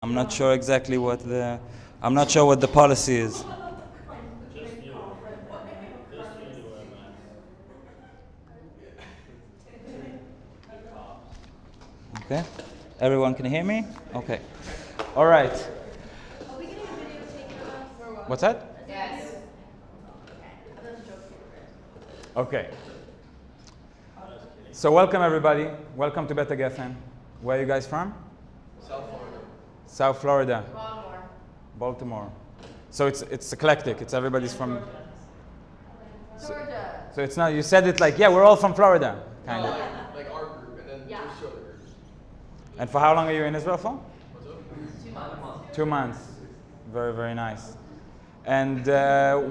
I'm not sure exactly what I'm not sure what the policy is. Just you. Just you to wear a mask. Okay? Everyone can hear me? Okay. All right. Are we getting a video taken of us? For what? What's that? Yes. That's a joke. Okay. So welcome everybody. Welcome to Beta Geffen. Where are you guys from? South Florida. South Florida. Baltimore. Baltimore. So it's eclectic. It's everybody's from. Georgia. So it's not. You said it like, yeah, we're all from Florida, kind No, of. like our group, and then Yeah. there's two other groups. And for how long are you in Israel for? What's up? 2 months. 2 months. Very, very nice. And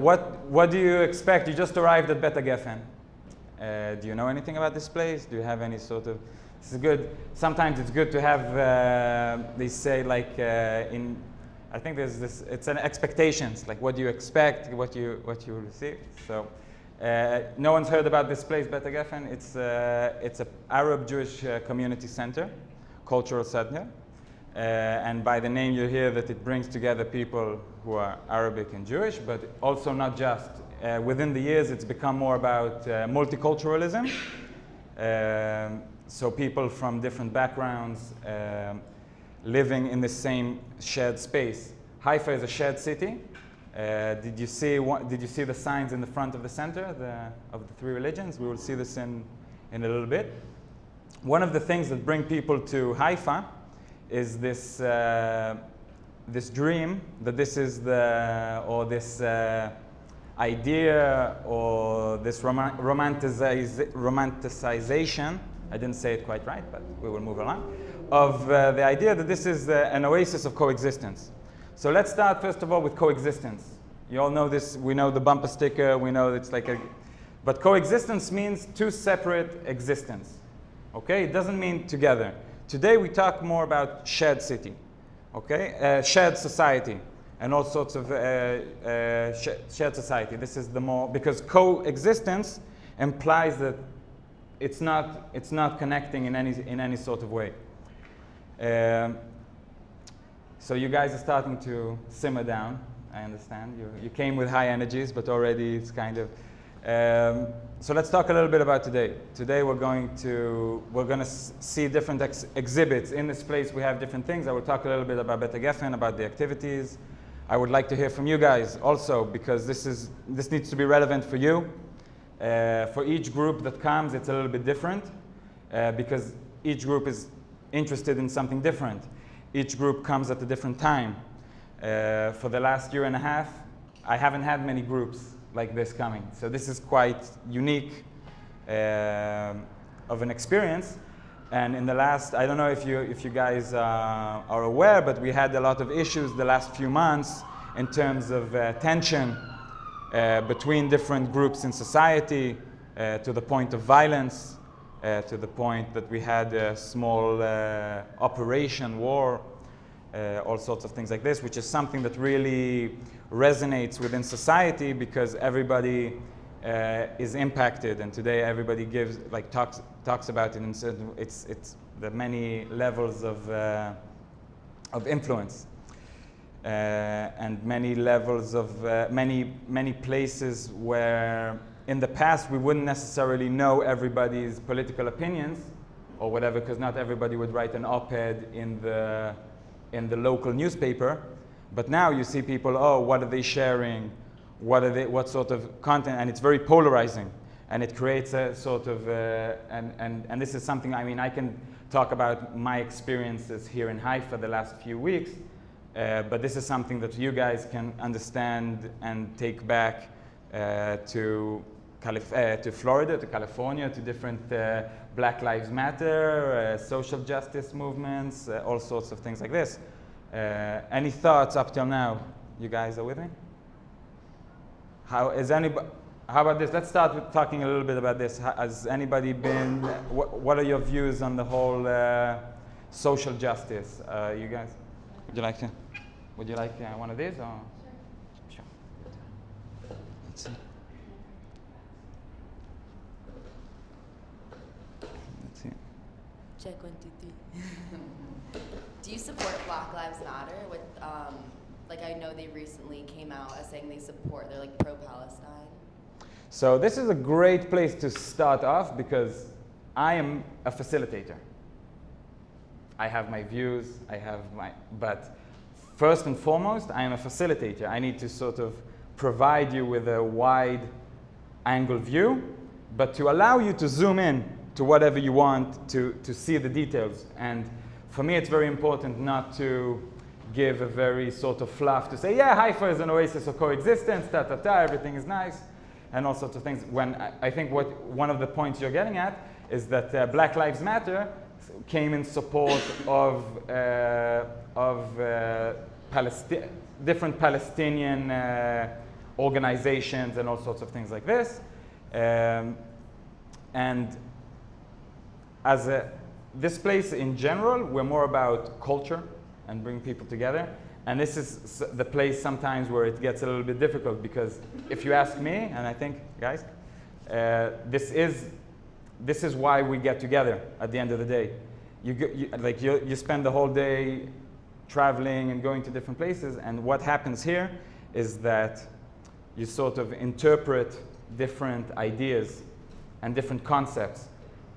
what do you expect? You just arrived at Beta Geffen. Do you know anything about this place? Do you have any sort of? This is good. Sometimes it's good to have. They say like I think there's this. It's an expectations. Like what do you expect? What you receive. So no one's heard about this place, Beta Geffen. It's a Arab Jewish community center, cultural center. And by the name you hear that it brings together people who are Arabic and Jewish, but also not just. Within the years, it's become more about multiculturalism. So people from different backgrounds living in the same shared space. Haifa is a shared city. Did you see the signs in the front of the center of the three religions? We will see this in a little bit. One of the things that bring people to Haifa is this this dream that this is this idea or this romanticization. I didn't say it quite right, but we will move along. Of the idea that this is an oasis of coexistence. So let's start first of all with coexistence. You all know this. We know the bumper sticker. We know it's like but coexistence means two separate existence. Okay, it doesn't mean together. Today we talk more about shared city, okay, shared society, and all sorts of shared society. This is the more because coexistence implies that it's not connecting in any sort of way. So you guys are starting to simmer down. I understand you came with high energies, but already it's kind of. So let's talk a little bit about today. Today we're going to see different exhibits in this place. We have different things. I will talk a little bit about Beta Geffen, about the activities. I would like to hear from you guys also because this needs to be relevant for you. For each group that comes, it's a little bit different because each group is interested in something different. Each group comes at a different time. For the last year and a half, I haven't had many groups like this coming. So this is quite unique of an experience. And in the last, I don't know if you guys are aware, but we had a lot of issues the last few months in terms of tension between different groups in society to the point of violence, to the point that we had a small operation, war, all sorts of things like this, which is something that really resonates within society because everybody is impacted, and today everybody talks about it in certain. It's the many levels of influence and many levels of many places where in the past we wouldn't necessarily know everybody's political opinions or whatever because not everybody would write an op-ed in the local newspaper. But now you see people, oh, what are they sharing? What sort of content? And it's very polarizing. And it creates a sort of, and this is something, I mean, I can talk about my experiences here in Haifa the last few weeks, but this is something that you guys can understand and take back to Florida, to California, to different Black Lives Matter, social justice movements, all sorts of things like this. Any thoughts up till now? You guys are with me? How about this? Let's start with talking a little bit about this. Has anybody been? What are your views on the whole social justice? You guys, would you like one of these? Or? Sure. Let's see. Let's see. Check 1, 2, 3. Do you support Black Lives Matter? With like I know they recently came out as saying they support. They're like pro-Palestine. So this is a great place to start off because I am a facilitator. I have my views, but first and foremost, I am a facilitator. I need to sort of provide you with a wide angle view, but to allow you to zoom in to whatever you want to see the details. And for me, it's very important not to give a very sort of fluff to say, yeah, Haifa is an oasis of coexistence, everything is nice, and all sorts of things. When I think one of the points you're getting at is that Black Lives Matter came in support of different Palestinian organizations and all sorts of things like this. And this place in general, we're more about culture and bring people together. And this is the place sometimes where it gets a little bit difficult because if you ask me, and I think, guys, this is why we get together at the end of the day. You spend the whole day traveling and going to different places, and what happens here is that you sort of interpret different ideas and different concepts,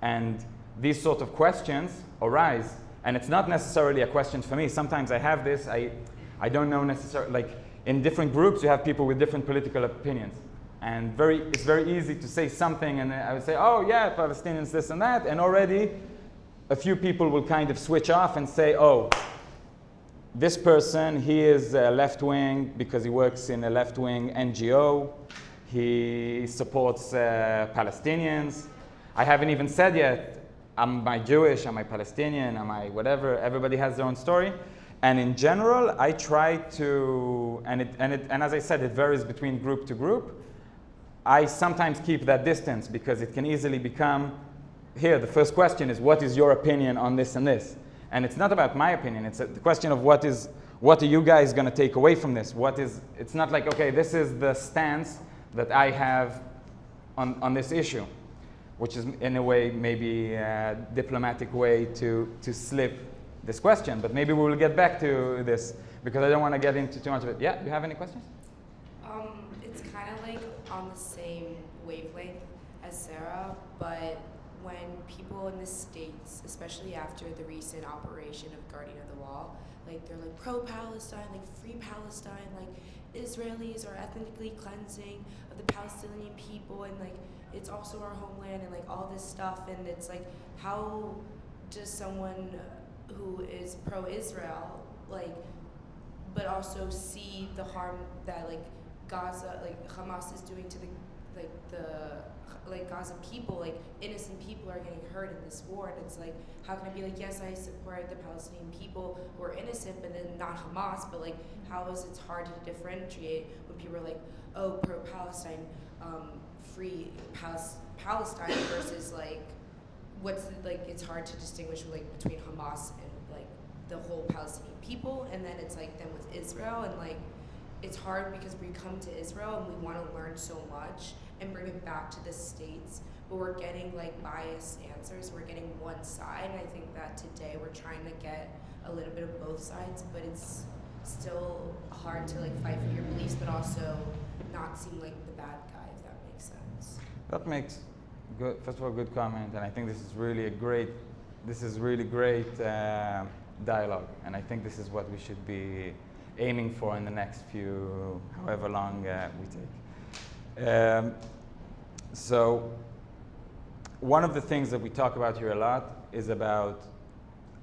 and these sort of questions arise. And it's not necessarily a question for me. Sometimes I have this, I don't know necessarily, like in different groups you have people with different political opinions. And it's very easy to say something and I would say, oh yeah, Palestinians this and that, and already a few people will kind of switch off and say, oh, this person, he is left-wing because he works in a left-wing NGO, he supports Palestinians. I haven't even said yet, am I Jewish, am I Palestinian, am I whatever, everybody has their own story. And in general, I try to, and as I said, it varies between group to group. I sometimes keep that distance because it can easily become, here, the first question is, what is your opinion on this and this? And it's not about my opinion, it's the question of what are you guys going to take away from this? It's not like, okay, this is the stance that I have on this issue, which is in a way maybe a diplomatic way to slip this question. But maybe we will get back to this because I don't want to get into too much of it. Yeah, do you have any questions? It's kind of like on the same wavelength as Sarah, but when people in the States, especially after the recent operation of Guardian of the Wall, like they're like pro-Palestine, like free Palestine, like Israelis are ethnically cleansing of the Palestinian people, and like it's also our homeland, and like all this stuff, and it's like, how does someone who is pro-Israel, like, but also see the harm that like Gaza, like Hamas is doing to the Gaza people, like innocent people are getting hurt in this war, and it's like, how can I be like, yes, I support the Palestinian people who are innocent, but then not Hamas, but like, how is it hard to differentiate when people are like, oh, pro-Palestine, free Palestine versus like, it's hard to distinguish like between Hamas and like the whole Palestinian people, and then it's like them with Israel, and like, it's hard because we come to Israel and we want to learn so much and bring it back to the States, but we're getting like biased answers. We're getting one side, and I think that today we're trying to get a little bit of both sides, but it's still hard to like fight for your beliefs, but also not seem like the bad guy, if that makes sense. That makes good, first of all, good comment, and I think this is really great dialogue, and I think this is what we should be aiming for in the next few, however long we take. So one of the things that we talk about here a lot is about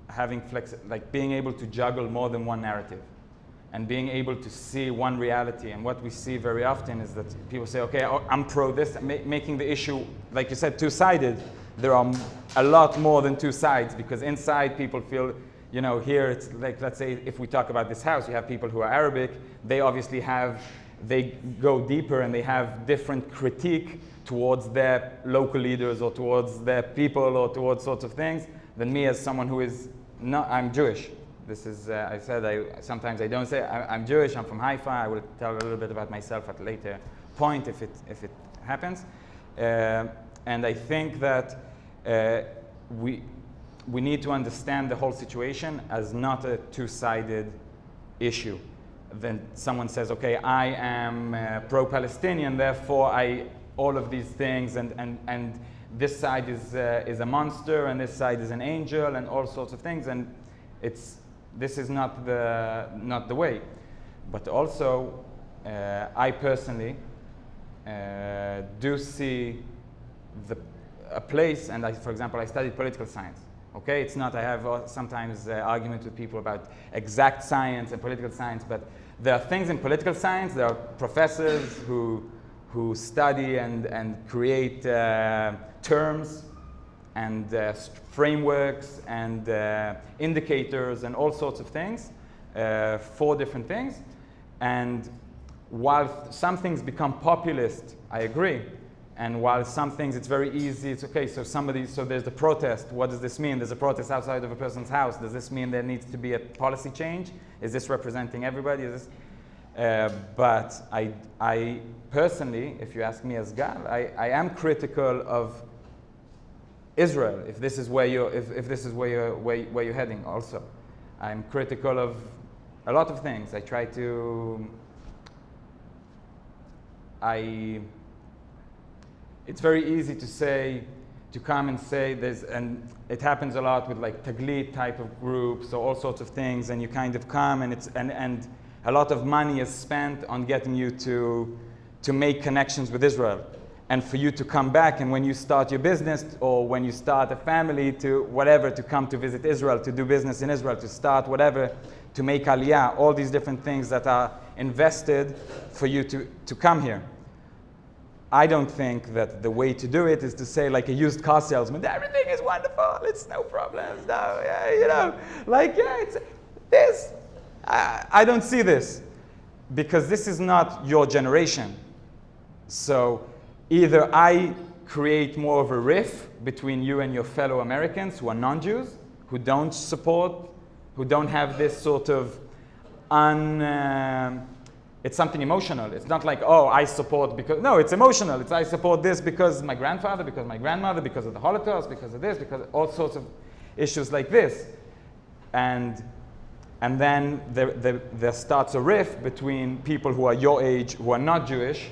having being able to juggle more than one narrative and being able to see one reality. And what we see very often is that people say, okay, I'm pro this, making the issue, like you said, two-sided. There are a lot more than two sides, because inside people feel, you know, here it's like, let's say if we talk about this house, you have people who are Arabic, they obviously they go deeper and they have different critique towards their local leaders or towards their people or towards sorts of things than me as someone who is not, I'm Jewish. This is, sometimes I don't say, I'm Jewish, I'm from Haifa, I will tell a little bit about myself at a later point if it happens. And I think that we need to understand the whole situation as not a two-sided issue. Then someone says, okay, I am pro-Palestinian, therefore all of these things, and this side is a monster, and this side is an angel, and all sorts of things, and this is not the way. But also, I personally do see a place, and for example, I studied political science. Okay, it's not, I have sometimes arguments with people about exact science and political science, but there are things in political science, there are professors who study and create terms and frameworks and indicators and all sorts of things for different things. And while some things become populist, I agree. And while some things, it's very easy, it's okay, so there's the protest. What does this mean? There's a protest outside of a person's house. Does this mean there needs to be a policy change? Is this representing everybody? But I personally, if you ask me as Gal, I am critical of Israel, if this is where you're heading also. I'm critical of a lot of things. I try to, it's very easy to come and say this, and it happens a lot with like Taglit type of groups or all sorts of things, and you kind of come and a lot of money is spent on getting you to make connections with Israel. And for you to come back, and when you start your business or when you start a family, to come to visit Israel, to do business in Israel, to start whatever, to make aliyah, all these different things that are invested for you to come here. I don't think that the way to do it is to say like a used car salesman, everything is wonderful, it's no problems, no, yeah, it's this. I don't see this, because this is not your generation. So either I create more of a rift between you and your fellow Americans who are non-Jews, who don't support, who don't have this sort of it's something emotional. It's not like, oh, I support because, no, it's emotional. It's I support this because my grandfather, because my grandmother, because of the Holocaust, because of this, because of all sorts of issues like this. And then there starts a rift between people who are your age, who are not Jewish,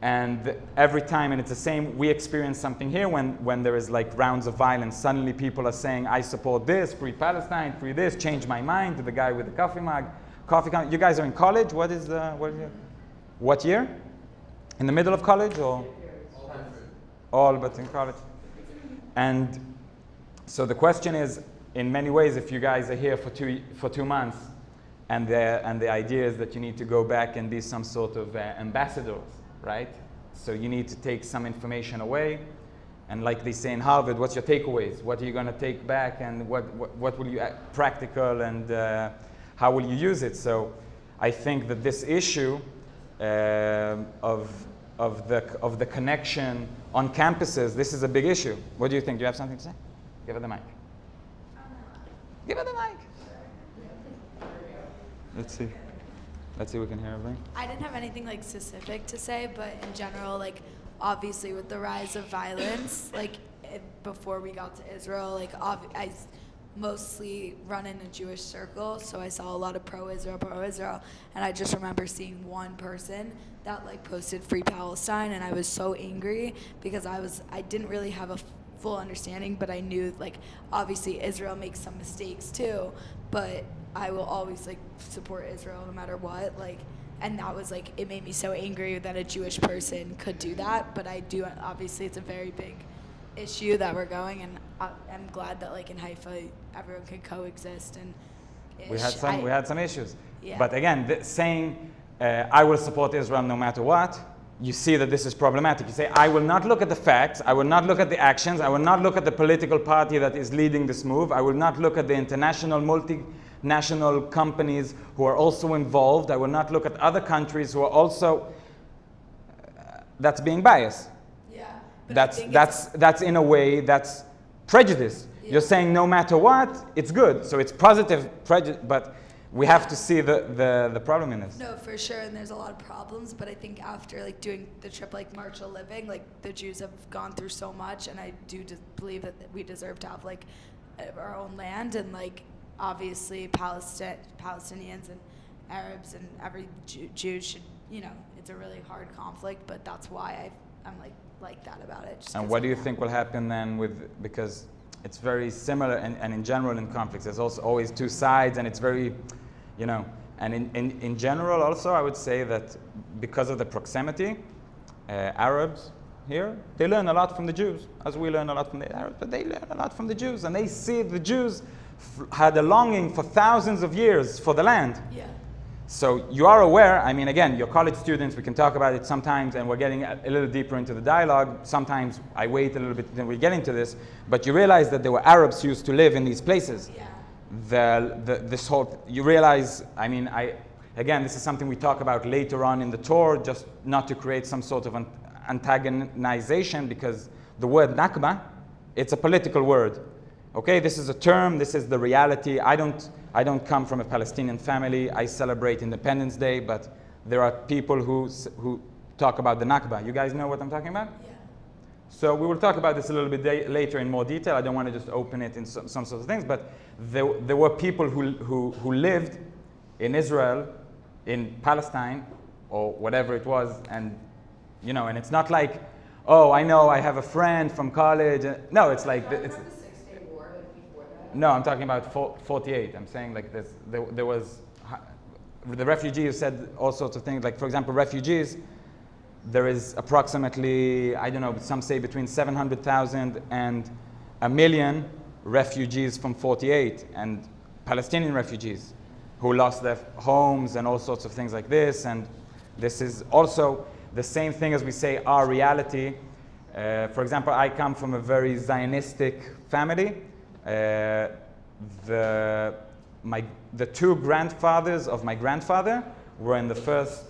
and every time, and it's the same, we experience something here when there is like rounds of violence. Suddenly people are saying, I support this, free Palestine, free this, change my mind, to the guy with the coffee mug. You guys are in college? What year? In the middle of college or? All but in college. And so the question is, in many ways, if you guys are here for 2 months, and the idea is that you need to go back and be some sort of ambassadors, right? So you need to take some information away, and like they say in Harvard, what's your takeaways? What are you going to take back, and what will you practical, and how will you use it? So I think that this issue of the connection on campuses, this is a big issue. What do you think? Do you have something to say? Give her the mic. Give her the mic. Let's see if we can hear everything. I didn't have anything like specific to say, but in general, like obviously with the rise of violence, like before we got to Israel, like I mostly run in a Jewish circle, so I saw a lot of pro-Israel, and I just remember seeing one person that like posted Free Palestine, and I was so angry because I didn't really have a full understanding, but I knew like obviously Israel makes some mistakes too, but I will always like support Israel no matter what, like, and that was like, it made me so angry that a Jewish person could do that, but I do, obviously it's a very big issue that we're going, and I'm glad that like in Haifa everyone can coexist, and we had some issues. Yeah. But again, saying I will support Israel no matter what, you see that this is problematic. You say, I will not look at the facts, I will not look at the actions, I will not look at the political party that is leading this move, I will not look at the international multinational companies who are also involved, I will not look at other countries who are also, that's being biased. Yeah. That's in a way, that's prejudice. Yeah. You're saying no matter what, it's good. So it's positive prejudice, but we have to see the problem in this. No, for sure, and there's a lot of problems, but I think after like doing the trip like March of Living, like the Jews have gone through so much, and I do just believe that we deserve to have like of our own land, and like obviously Palestinians and Arabs and every Jew should, you know, it's a really hard conflict, but that's why I'm like that about it. Just And 'cause what of do you that. think will happen then because it's very similar, and in general in conflicts, there's also always two sides, and it's very, you know, and in general also I would say that because of the proximity, Arabs here, they learn a lot from the Jews, as we learn a lot from the Arabs, but they learn a lot from the Jews, and they see the Jews had a longing for thousands of years for the land. Yeah. So you are aware, I mean, again, you're college students, we can talk about it sometimes, and we're getting a little deeper into the dialogue. Sometimes I wait a little bit, then we get into this, but you realize that there were Arabs who used to live in these places. Yeah. This whole, you realize, I mean, again, this is something we talk about later on in the Torah, just not to create some sort of antagonization, because the word Nakba, it's a political word. Okay, this is a term, this is the reality. I don't come from a Palestinian family. I celebrate Independence Day, but there are people who talk about the Nakba. You guys know what I'm talking about? Yeah. So we will talk about this a little bit later in more detail. I don't want to just open it in some sorts of things, but there were people who lived in Israel, in Palestine, or whatever it was, and you know, and it's not like, oh, I know, I have a friend from college. No, it's like it's. the 6-Day War, like before that? No, I'm talking about 48. I'm saying like this. There was the refugees said all sorts of things. Like for example, refugees. There is approximately, I don't know, some say between 700,000 and 1 million refugees from 48, and Palestinian refugees who lost their homes and all sorts of things like this. And this is also the same thing as we say our reality. For example, I come from a very Zionistic family. The two grandfathers of my grandfather were in the first.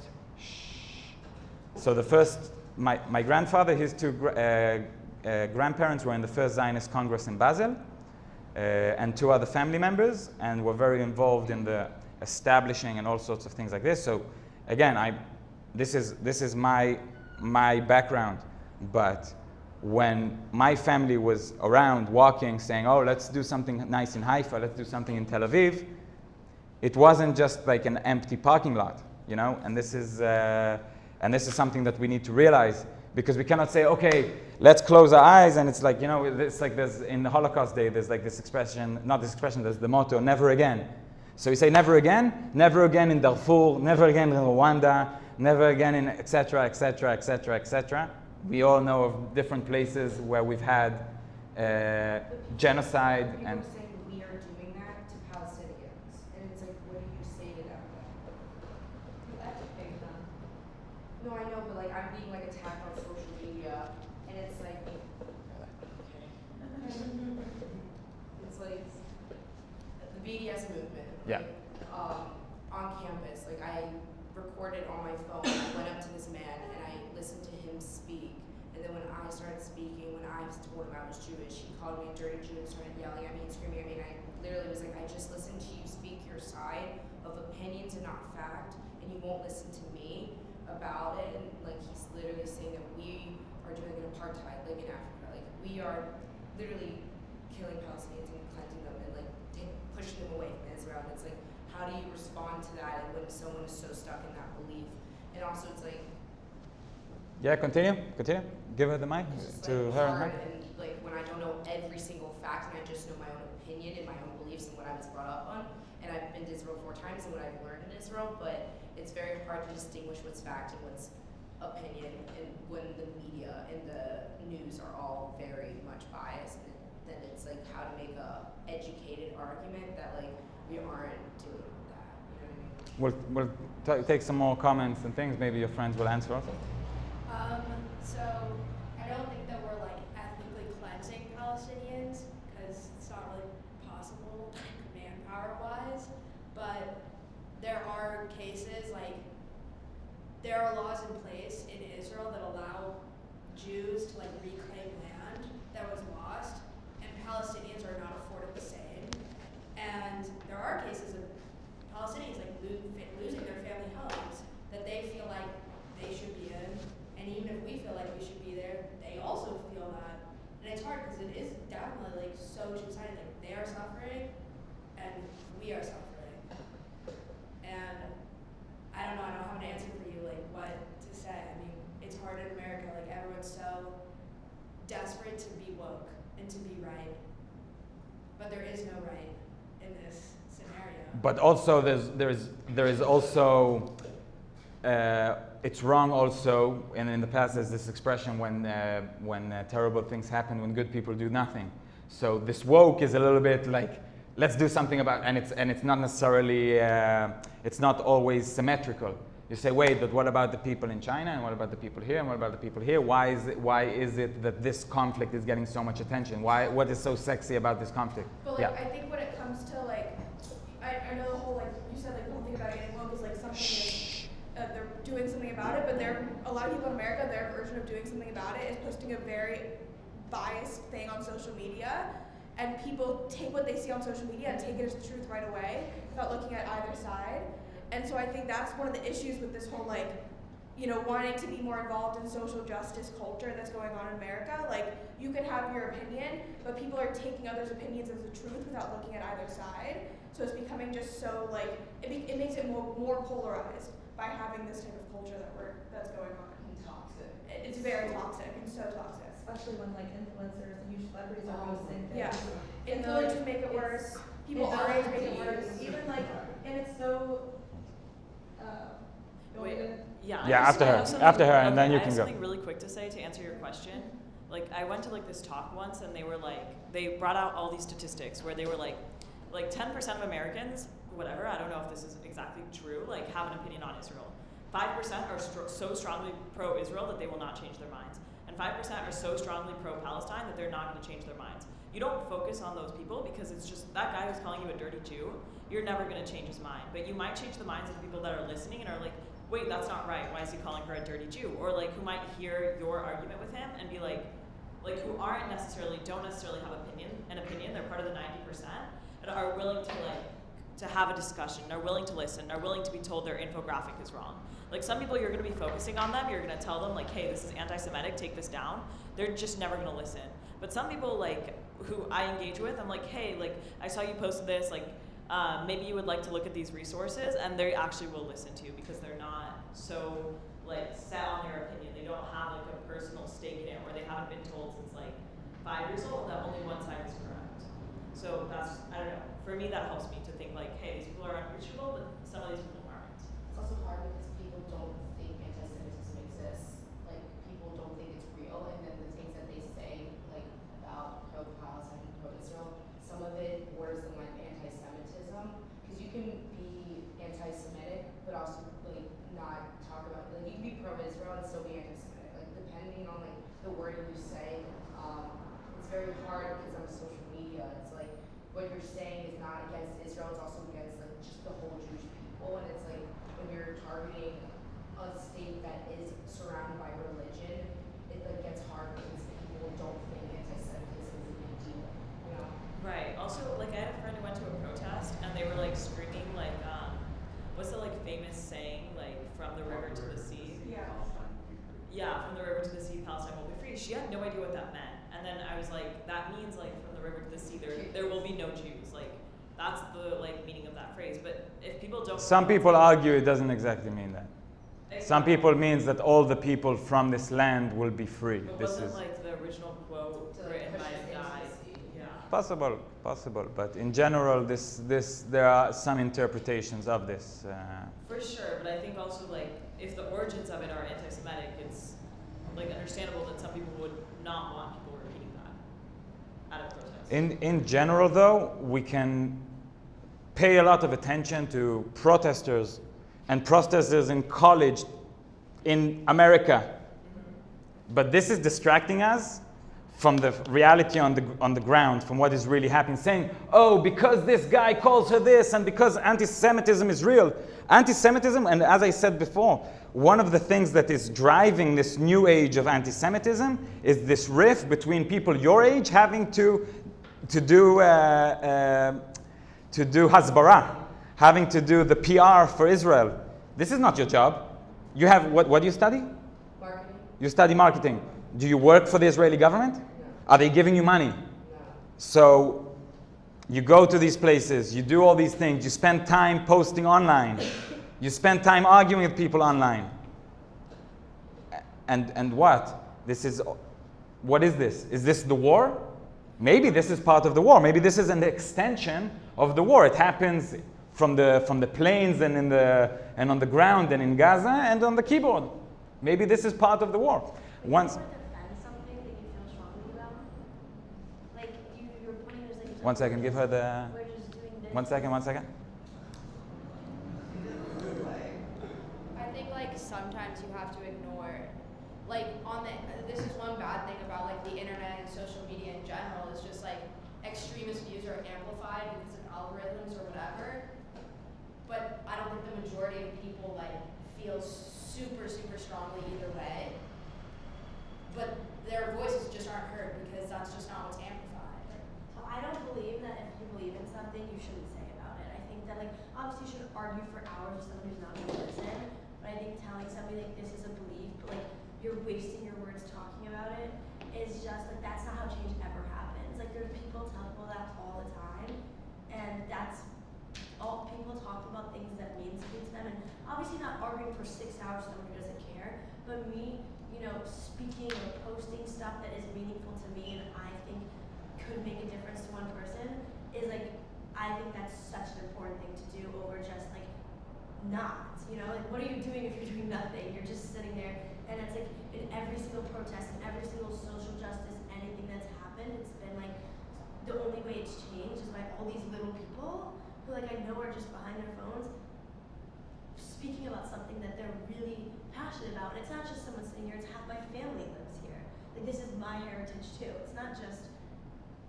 So the first, my grandfather, his two grandparents were in the first Zionist Congress in Basel, and two other family members, and were very involved in the establishing and all sorts of things like this. So again, this is my background. But when my family was around walking, saying, "Oh, let's do something nice in Haifa, let's do something in Tel Aviv," it wasn't just like an empty parking lot, you know. And this is something that we need to realize, because we cannot say, okay, let's close our eyes, and it's like, you know, it's like there's in the Holocaust Day, there's like this expression, not this expression, there's the motto, never again. So we say never again in Darfur, never again in Rwanda, never again in etc., etc., etc., etc. We all know of different places where we've had genocide. People And are saying we are doing that to Palestinians, and it's like, what do you say to them? That's a big one. No, I know, but like I'm being like attacked on social media, and it's like, it's like the BDS movement. Yeah. Like, on campus, like I recorded on my phone. I went up to this man and I listened to him speak. And then when I started speaking, when I told him I was Jewish, he called me a dirty Jew and started yelling at me and screaming at me. And I literally was like, I just listened to you speak your side of opinions and not fact, and you won't listen to me about it. And like he's literally saying that we are doing an apartheid, like in Africa. Like we are literally killing Palestinians and cleansing them and like pushing them away from Israel. And it's like, how do you respond to that? And when someone is so stuck in that belief, and also it's like. yeah, continue. Give her the mic It's just, to like, her. hard, and like when I don't know every single fact and I just know my own opinion and my own beliefs and what I was brought up on, and I've been to Israel 4 times and what I've learned in Israel, but it's very hard to distinguish what's fact and what's opinion, and when the media and the news are all very much biased, and then it's like how to make a educated argument that like we aren't doing that, you know what I mean? We'll take some more comments and things. Maybe your friends will answer also. So I don't think that we're like ethnically cleansing Palestinians, because it's not really possible manpower-wise. But there are cases, like there are laws in place in Israel that allow Jews to like reclaim land that was lost, and Palestinians are not afforded the same. And there are cases of Palestinians like losing their family homes that they feel like they should be in, and even if we feel like we should be there, they also feel that. And it's hard because it is definitely like so two-sided. Like they are desperate to be woke and to be right. But there is no right in this scenario. But also there is also it's wrong also, and in the past there's this expression when terrible things happen when good people do nothing. So this woke is a little bit like, let's do something about, and it's not necessarily it's not always symmetrical. You say, wait, but what about the people in China, and what about the people here, and what about the people here? Why is it that this conflict is getting so much attention? What is so sexy about this conflict? But like, I think when it comes to like, I know the whole like you said like the whole thing about getting woke is like something is they're doing something about it, but a lot of people in America, their version of doing something about it is posting a very biased thing on social media, and people take what they see on social media and take it as the truth right away without looking at either side. And so I think that's one of the issues with this whole like, you know, wanting to be more involved in social justice culture that's going on in America. Like, you can have your opinion, but people are taking others' opinions as the truth without looking at either side. So it's becoming just so like, it makes it more polarized by having this type of culture that's going on. And toxic. It's very toxic and so toxic. Especially when like influencers and huge celebrities are posting things. Yeah. And, Influencers make it worse. People It our age does make it worse. Even like, and it's so. Wait, yeah. Yeah, I just- after I her. have something- After her, and then okay, you I can have go. something really quick to say to answer your question. Like, I went to like this talk once, and they were like, they brought out all these statistics where they were like 10% of Americans, whatever, I don't know if this is exactly true, like have an opinion on Israel. 5% are so strongly pro-Israel that they will not change their minds. And 5% are so strongly pro-Palestine that they're not going to change their minds. You don't focus on those people because it's just that guy who's calling you a dirty Jew, you're never going to change his mind. But you might change the minds of the people that are listening and are like, wait, that's not right. Why is he calling her a dirty Jew? Or like who might hear your argument with him and be like who don't necessarily have an opinion, they're part of the 90%, and are willing to have a discussion, are willing to listen, are willing to be told their infographic is wrong. Like, some people, you're going to be focusing on them, you're going to tell them like, hey, this is anti-Semitic, take this down. They're just never going to listen. But some people, like, who I engage with, I'm like, hey, like, I saw you posted this, like, maybe you would like to look at these resources, and they actually will listen to you because they're not so like set on their opinion. They don't have like a personal stake in it, or they haven't been told since like 5 years old that only one side is correct. So that's, I don't know, for me that helps me to think like, hey, these people are unreachable, but some of these people aren't. It's also hard because people don't think anti-Semitism exists. Like, people don't think it's real, and then the things that they say, like, about pro-Palestine and pro-Israel, some of it borders on like anti-Semitism, because you can be anti-Semitic, but also like not talk about, like, you can be pro-Israel and still be anti-Semitic. Like, depending on like the wording you say, it's very hard because on social media, it's like what you're saying is not against Israel, it's also against like just the whole Jewish people, and it's like when you're targeting a state that is surrounded by religion, it like gets hard because people don't think anti-Semitism is a big deal, you know? Right. Also, like, I had a friend who went to a protest, and they were like screaming like, what's the like famous saying, like, from the river to the sea? Yeah, from the river to the sea, Palestine will be free. She had no idea what that meant. And then I was like, that means like from the river to the sea, there will be no Jews. Like, that's the like meaning of that phrase. But if people don't, Some people argue it doesn't exactly mean that. Some people means that all the people from this land will be free. But This wasn't is like the original quote To, like, written push by us a into guy? the sea. Yeah. possible. But in general, there are some interpretations of this. For sure, but I think also like if the origins of it are anti-Semitic, it's like understandable that some people would not want people repeating that at a protest. In general, though, we can pay a lot of attention to protesters and protesters in college in America. But this is distracting us from the reality on the ground, from what is really happening, saying, oh, because this guy calls her this and because anti-Semitism is real. Anti-Semitism, and as I said before, one of the things that is driving this new age of anti-Semitism is this rift between people your age having to do Hasbara, having to do the PR for Israel. This is not your job. You have, what do you study? Marketing? You study marketing. Do you work for the Israeli government? No. Are they giving you money? No. So you go to these places, you do all these things, you spend time posting online, you spend time arguing with people online. And what? what is this? Is this the war? Maybe this is part of the war. Maybe this is an extension of the war. It happens from the planes and on the ground and in Gaza and on the keyboard. Maybe this is part of the war. Once. Defend something that you feel strongly about. Like you're putting this like. 1 second. Give her the. We're just doing this. 1 second. 1 second. I think like sometimes you have to ignore, like this is one bad thing about like the internet and social media in general is just like extremist views are amplified because of algorithms or whatever. But I don't think the majority of people like feel super strongly either way. But their voices just aren't heard because that's just not what's amplified. So I don't believe that if you believe in something, you shouldn't say about it. I think that like obviously you should argue for hours with someone who's not going to listen. But I think telling somebody like this is a belief, but like you're wasting your words talking about it is just like that's not how change ever happens. Like there's people tell people that all the time, and that's all people talk about things that mean something to them. And obviously not arguing for 6 hours with someone who doesn't care, but me, you know, speaking or posting stuff that is meaningful to me and I think could make a difference to one person is like, I think that's such an important thing to do over just like not, you know, like what are you doing if you're doing nothing? You're just sitting there, and it's like in every single protest, in every single social justice, anything that's happened, it's been like the only way it's changed is by all these little people who like I know are just behind their phones speaking about something that they're really passionate about. And it's not just someone sitting here, it's half my family lives here. Like this is my heritage too. It's not just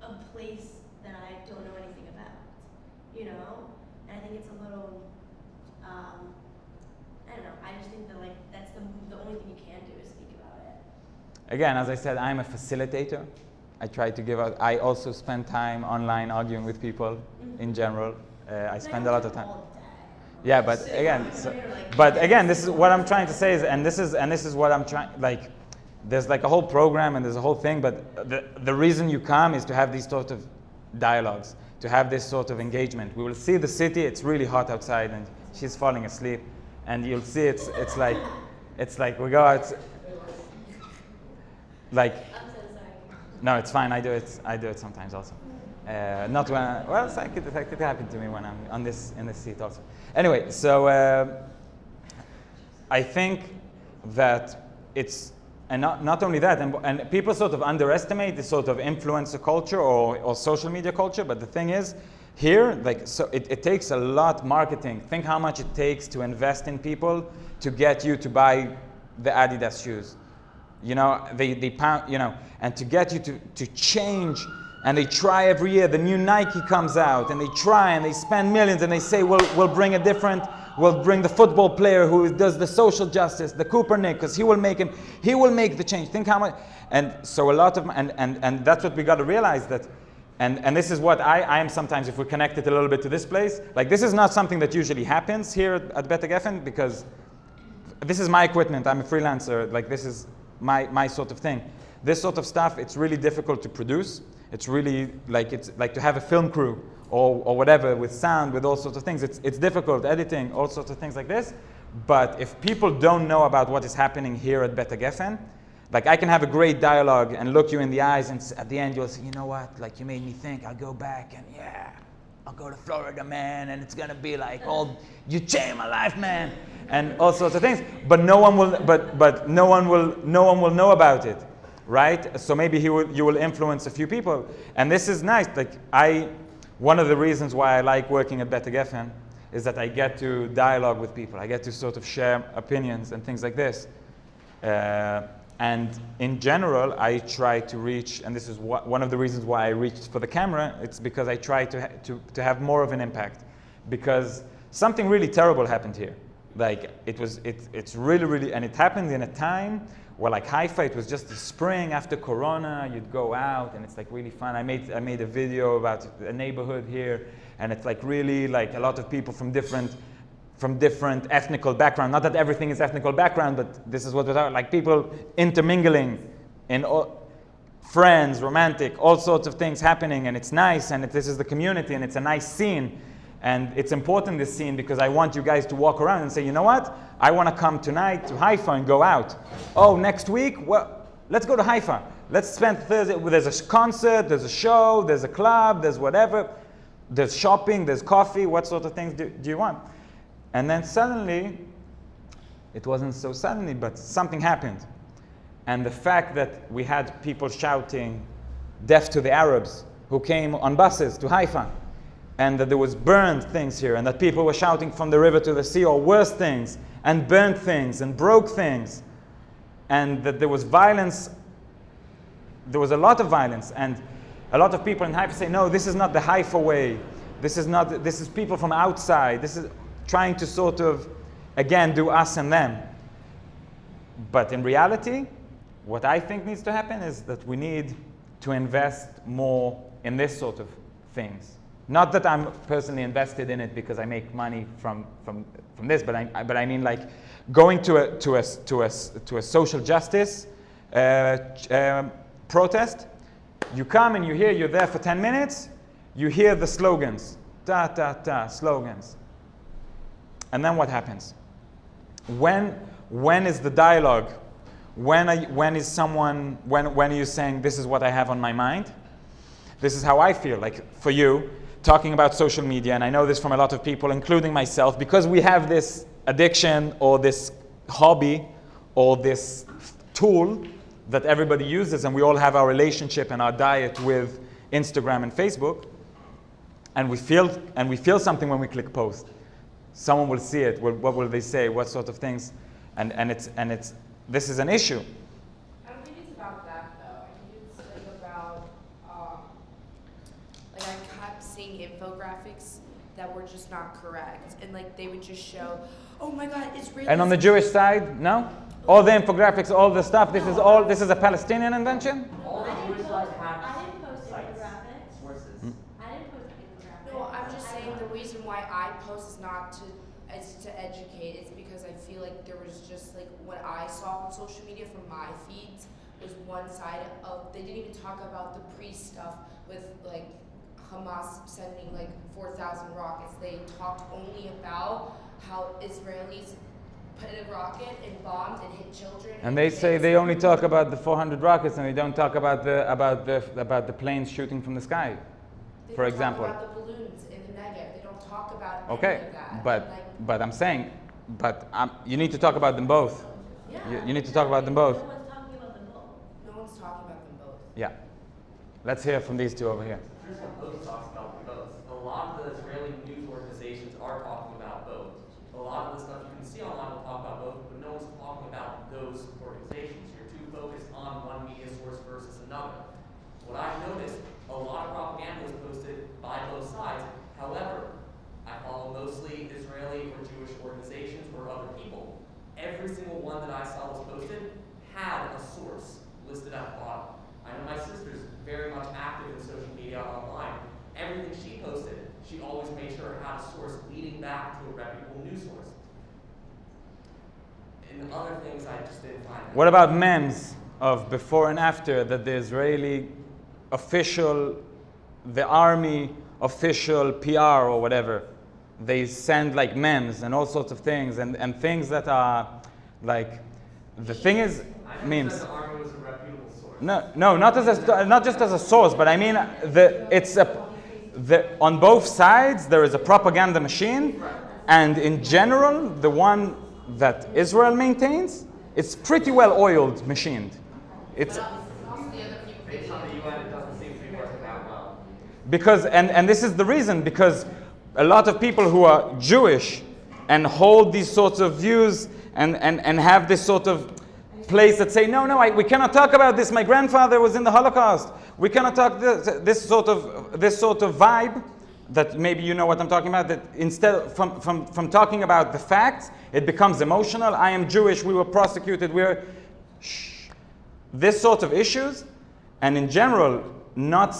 a place that I don't know anything about, you know? And I think it's a little, I don't know, I just think that like that's the only thing you can do is speak about it. Again, as I said, I'm a facilitator. I try to give out. I also spend time online arguing with people in general. I spend a lot of time. Yeah, but again, this is what I'm trying to say is, and this is what I'm trying. Like, there's like a whole program and there's a whole thing, but the reason you come is to have these sort of dialogues, to have this sort of engagement. We will see the city. It's really hot outside, and she's falling asleep, and you'll see it's like we go out. Like, I'm so sorry. no, it's fine. I do it sometimes also. Not when it could happen to me when I'm in this seat also. Anyway, so I think that it's, and not only that, and people sort of underestimate this sort of influencer culture or social media culture, but the thing is, here, like, so it takes a lot marketing. Think how much it takes to invest in people to get you to buy the Adidas shoes. You know, they pound, you know, and to get you to change. And they try every year. The new Nike comes out, and they try, and they spend millions, and they say, we'll bring the football player who does the social justice, the Kaepernick, because he will make the change. Think how much, and so a lot of, and that's what we got to realize that, and this is what I am sometimes, if we connect it a little bit to this place, like this is not something that usually happens here at Bet HaGeffen, because this is my equipment. I'm a freelancer. Like this is my sort of thing. This sort of stuff, it's really difficult to produce. It's like to have a film crew or whatever with sound, with all sorts of things. It's difficult, editing, all sorts of things like this. But if people don't know about what is happening here at Bet HaGeffen, like I can have a great dialogue and look you in the eyes, and at the end you'll say, you know what, like you made me think, I'll go back and yeah, I'll go to Florida, man, and it's gonna be like you changed my life, man, and all sorts of things. But no one will know about it. Right? So maybe you will influence a few people. And this is nice. Like one of the reasons why I like working at Bet HaGeffen is that I get to dialogue with people. I get to sort of share opinions and things like this. And in general, I try to reach, and this is one of the reasons why I reached for the camera, it's because I try to have more of an impact. Because something really terrible happened here. Like it's really, and it happened in a time where like Haifa, it was just the spring after Corona, you'd go out and it's like really fun. I made a video about a neighborhood here, and it's like really like a lot of people from different ethnical background. Not that everything is ethnical background, but this is what we're talking, like people intermingling in friends, romantic, all sorts of things happening, and it's nice, and this is the community, and it's a nice scene. And it's important, this scene, because I want you guys to walk around and say, you know what? I want to come tonight to Haifa and go out. Oh, next week? Well, let's go to Haifa. Let's spend Thursday. There's a concert, there's a show, there's a club, there's whatever. There's shopping, there's coffee. What sort of things do you want? And then suddenly, it wasn't so suddenly, but something happened. And the fact that we had people shouting, "Death to the Arabs," who came on buses to Haifa, and that there was burned things here, and that people were shouting from the river to the sea, or worse things, and burnt things, and broke things, and that there was violence. There was a lot of violence, and a lot of people in Haifa say, "No, this is not the Haifa way. This is people from outside. This is trying to sort of, again, do us and them." But in reality, what I think needs to happen is that we need to invest more in this sort of things. Not that I'm personally invested in it because I make money from this, but I mean like going to a social justice protest. You come and you're there for 10 minutes, you hear the slogans, slogans. And then what happens? When is the dialogue? When are you saying, this is what I have on my mind? This is how I feel. Like for you, talking about social media, and I know this from a lot of people, including myself, because we have this addiction or this hobby or this tool that everybody uses, and we all have our relationship and our diet with Instagram and Facebook, and we feel something when we click post. Someone will see it. What will they say? What sort of things? And it's this is an issue. I don't think it's about that though. I think it's like about like I kept seeing infographics that were just not correct, and like they would just show, oh my God, Israelis. And on the Jewish side, no? All the infographics, all the stuff. This is a Palestinian invention. All the Jewish sites have I didn't post sites, infographics. sources. I didn't post infographics. No, I'm just saying the reason why I post is not to educate. It's because I feel like there was just like what I saw on social media from my feeds was one side of, they didn't even talk about the pre-stuff with like Hamas sending like 4,000 rockets. They talked only about how Israelis put a rocket and bombed and hit children. And they say they only talk about the 400 rockets, and they don't talk about the planes shooting from the sky, They for don't example. talk about the balloons in the Negev. They don't talk about Okay, any of that. but I'm saying, you need to talk about them both. You need to talk about them both. No one's talking about them both. No one's talking about them both. Yeah. Let's hear from these two over here. Jerusalem Post talks about them both. A lot of the Israeli news organizations are talking about both. A lot of the stuff you can see online will talk about both, but no one's talking about those organizations. You're too focused on one media source versus another. What I've noticed, a lot of propaganda was posted by both sides. However, I follow mostly Israeli or Jewish organizations or other people. Every single one that I saw was posted had a source listed at the bottom. I know my sister's very much active in social media online. Everything she posted, she always made sure it had a source leading back to a reputable news source. And other things I just didn't find. What about memes of before and after that the Israeli official, the army official PR or whatever, they send like memes and all sorts of things and things that are like, the thing is, I never memes. said the army was a reputable source. No, not just as a source, but I mean, on both sides there is a propaganda machine, and in general, the one that Israel maintains, it's pretty well oiled machined. It's Based on the UN, it doesn't seem to be working that well. because, and this is the reason, because a lot of people who are Jewish and hold these sorts of views and have this sort of place that say, no, we cannot talk about this. My grandfather was in the Holocaust. We cannot talk this sort of vibe that maybe you know what I'm talking about. That instead from talking about the facts, it becomes emotional. I am Jewish. We were prosecuted. This sort of issues, and in general, not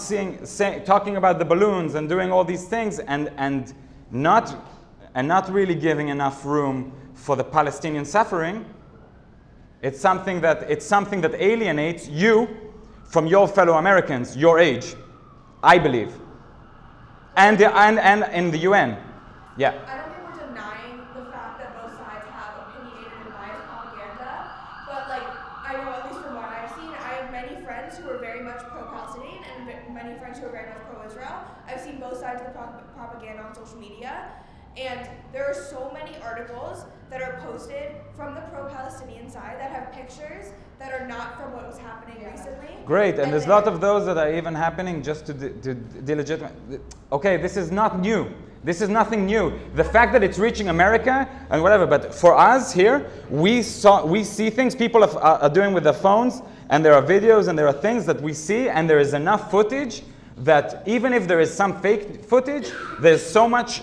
talking about the balloons and doing all these things, and not really giving enough room for the Palestinian suffering. It's something that alienates you from your fellow Americans, your age, I believe, and in the UN, yeah. I don't think we're denying the fact that both sides have opinionated and biased propaganda, but like, I know at least from what I've seen, I have many friends friends who are very much pro-Palestinian and many friends who are very much pro-Israel. I've seen both sides of the propaganda on social media. And there are so many articles that are posted from the pro-Palestinian side that have pictures that are not from what was happening recently. Great, and there's a lot of those that are even happening just to delegitimate. Okay, this is not new. This is nothing new. The fact that it's reaching America and whatever, but for us here, we see things people are doing with their phones, and there are videos and there are things that we see, and there is enough footage that even if there is some fake footage, there's so much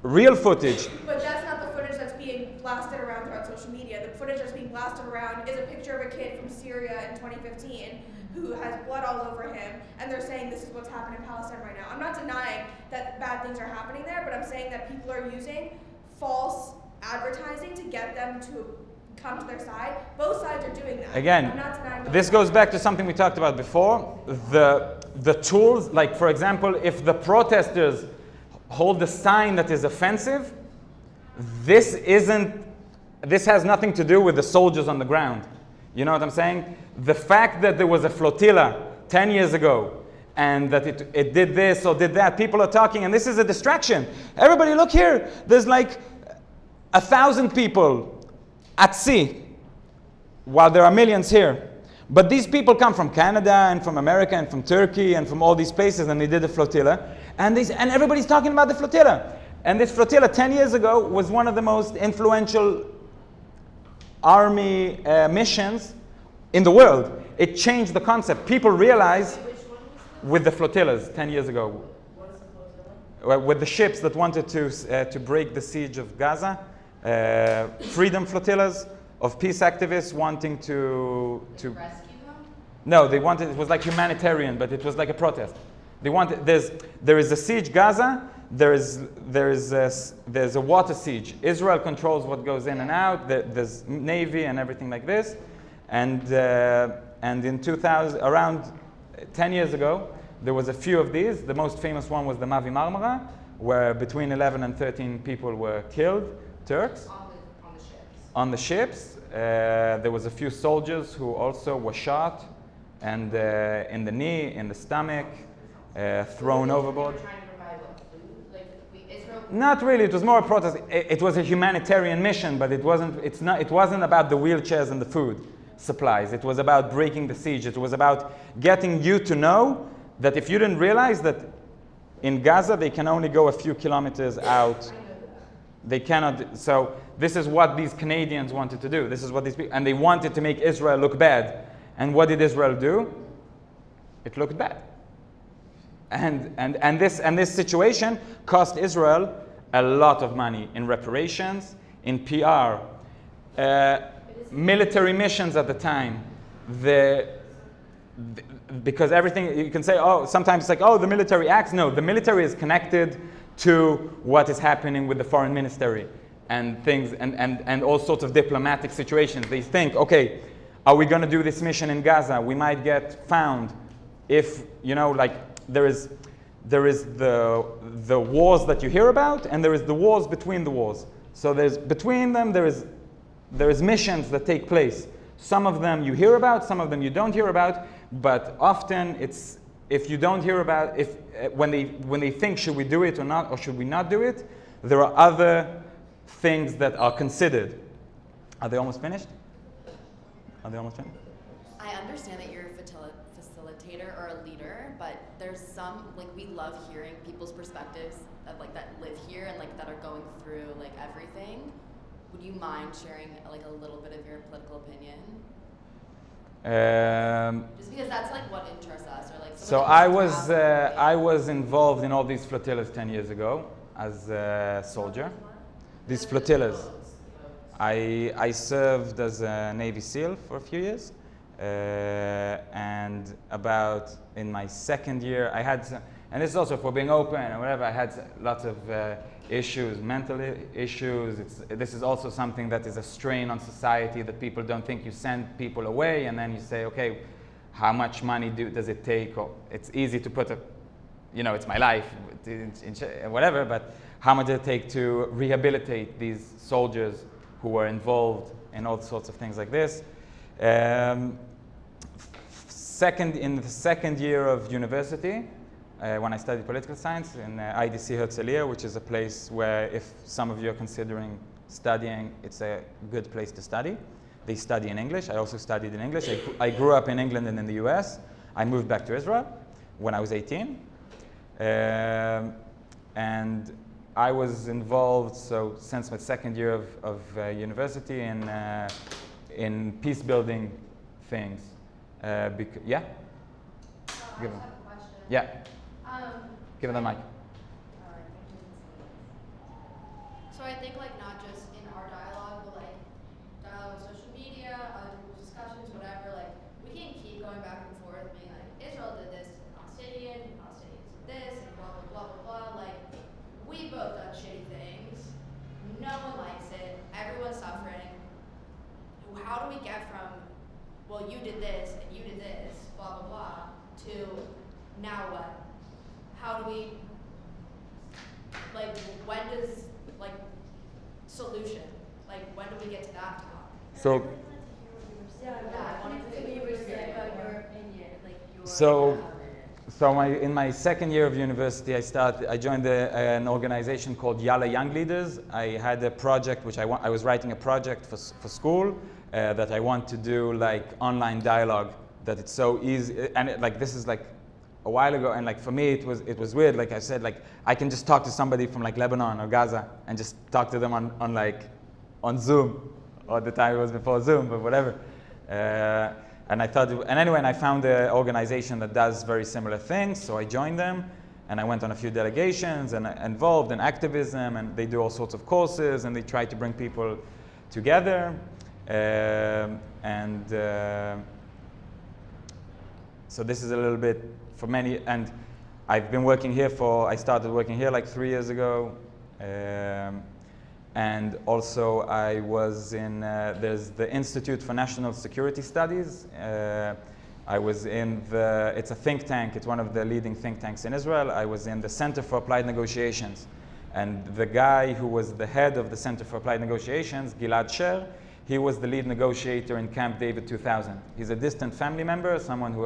real footage. But that's not the footage that's being blasted around throughout social media. The footage that's being blasted around is a picture of a kid from Syria in 2015 who has blood all over him, and they're saying this is what's happening in Palestine right now. I'm not denying that bad things are happening there, but I'm saying that people are using false advertising to get them to come to their side. Both sides are doing that. Again, I'm not denying both this sides. goes back to something we talked about before. The tools, like for example, if the protesters hold a sign that is offensive, this has nothing to do with the soldiers on the ground. You know what I'm saying? The fact that there was a flotilla 10 years ago and that it did this or did that, people are talking, and this is a distraction. Everybody look here, there's like 1,000 people at sea while there are millions here. But these people come from Canada and from America and from Turkey and from all these places, and they did a flotilla. And everybody's talking about the flotilla. And this flotilla 10 years ago was one of the most influential army missions in the world. It changed the concept. People realized with the flotillas 10 years ago. With the ships that wanted to break the siege of Gaza. Freedom flotillas of peace activists wanting to Rescue them? No, they wanted, it was like humanitarian, but it was like a protest. They wanted, there is a siege Gaza, there's a water siege. Israel controls what goes in and out, there's navy and everything like this. And in 2000, around 10 years ago, there was a few of these. The most famous one was the Mavi Marmara, where between 11 and 13 people were killed, Turks. On the ships. There was a few soldiers who also were shot, and in the knee, in the stomach, thrown overboard. They were trying to provide what, food? Like, Israel. Not really. It was more a protest. It was a humanitarian mission, but it wasn't about the wheelchairs and the food supplies. It was about breaking the siege. It was about getting you to know that if you didn't realize that in Gaza they can only go a few kilometers out. They cannot. So this is what these Canadians wanted to do. This is what these people, and they wanted to make Israel look bad. And what did Israel do? It looked bad. And this situation cost Israel a lot of money in reparations, in PR, military missions at the time. Because everything, you can say, oh, sometimes it's like, oh, the military acts. No, the military is connected to what is happening with the foreign ministry and things, and all sorts of diplomatic situations. They think, okay, are we going to do this mission in Gaza? We might get found if, like there is the wars that you hear about, and there is the wars between the wars. So there's between them, there is missions that take place. Some of them you hear about, some of them you don't hear about, but often it's, if you don't hear about, when they think should we do it or not, or should we not do it, there are other things that are considered. Are they almost finished? Are they almost finished? I understand that you're a facilitator or a leader, but there's some, like, we love hearing people's perspectives of, like, that live here and, like, that are going through, like, everything. Would you mind sharing, like, a little bit of your political opinion? Just because that's, like, what interests us, or, like, so I was involved in all these flotillas 10 years ago as a soldier. These flotillas. I served as a Navy SEAL for a few years, and about in my second year, I had, and this is also for being open and whatever, I had lots of issues, mental issues. This is also something that is a strain on society, that people don't think you send people away and then you say, okay, how much money does it take? Or it's easy to put it's my life, whatever, but how much does it take to rehabilitate these soldiers who were involved in all sorts of things like this? in the second year of university, when I studied political science in IDC Herzliya, which is a place where if some of you are considering studying, it's a good place to study. They study in English. I also studied in English. I grew up in England and in the US. I moved back to Israel when I was 18. And I was involved, so since my second year of university, in peace building things. Yeah? I Give just him. have a question. Yeah, give him the mic. So I think like not just in our dialogue, but like dialogue on social media, other people's discussions, whatever, like we can keep going back and forth being like, Israel did this to the Palestinians did this, and blah, blah, blah, blah, blah. Like, we've both done shitty things. No one likes it. Everyone's suffering. How do we get from, well, you did this, and you did this, blah, blah, blah, to now what? How do we, like, when does, like, solution? Like, when do we get to that talk? So, in my second year of university, I joined an organization called Yalla Young Leaders. I had a project, I was writing a project for school that I want to do like online dialogue, that it's so easy, and this is like a while ago, and like for me it was weird. Like I said, like I can just talk to somebody from like Lebanon or Gaza and just talk to them on Zoom, or the time it was before Zoom, but whatever. And I thought, and anyway, I found an organization that does very similar things, so I joined them, and I went on a few delegations and involved in activism, and they do all sorts of courses, and they try to bring people together, so this is a little bit for many, and I've been working here I started working here like 3 years ago, and also I was in, there's the Institute for National Security Studies. I was in it's a think tank, it's one of the leading think tanks in Israel. I was in the Center for Applied Negotiations. And the guy who was the head of the Center for Applied Negotiations, Gilad Sher, he was the lead negotiator in Camp David 2000. He's a distant family member, someone who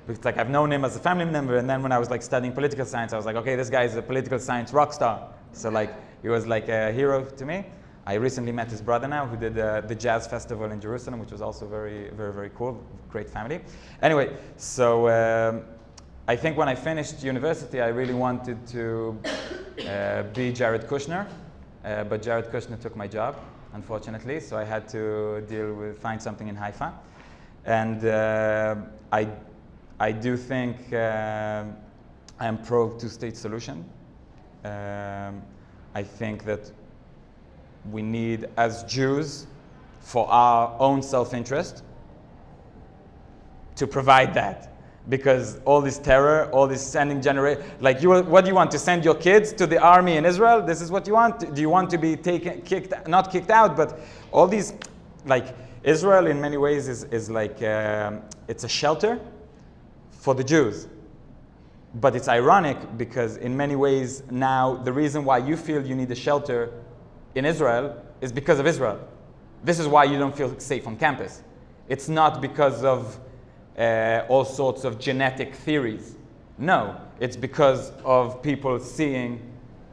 it's like I've known him as a family member, and then when I was like studying political science, I was like, okay, this guy is a political science rock star. So like, he was like a hero to me. I recently met his brother now, who did the jazz festival in Jerusalem, which was also very, very, very cool, great family. Anyway, so I think when I finished university, I really wanted to be Jared Kushner, but Jared Kushner took my job, unfortunately, so I had to find something in Haifa. And I do think I am pro two-state solution. I think that we need, as Jews, for our own self-interest, to provide that. Because all this terror, all this sending what do you want, to send your kids to the army in Israel? This is what you want? Do you want to be not kicked out, but all these, like, Israel in many ways is like, it's a shelter for the Jews. But it's ironic because in many ways now the reason why you feel you need a shelter in Israel is because of Israel. This is why you don't feel safe on campus. It's not because of all sorts of genetic theories. No, it's because of people seeing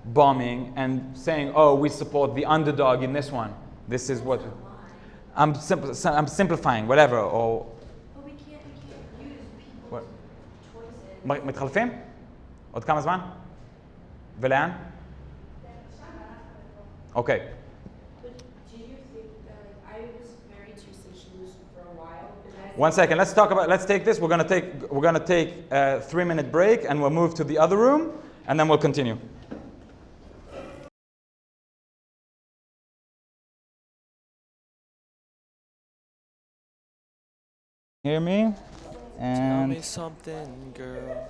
bombing and saying, oh, we support the underdog in this one. This is what... I'm simplifying, whatever. Or, But we can't use people's what? choices. מתחלפים? עוד כמה זמן? ולאן? אוקיי. But do you think that, I was very two-stationist for a while, and I One second. Let's take this. We're gonna take a 3-minute break, and we'll move to the other room, and then we'll continue. Hear me? Tell me something, girl.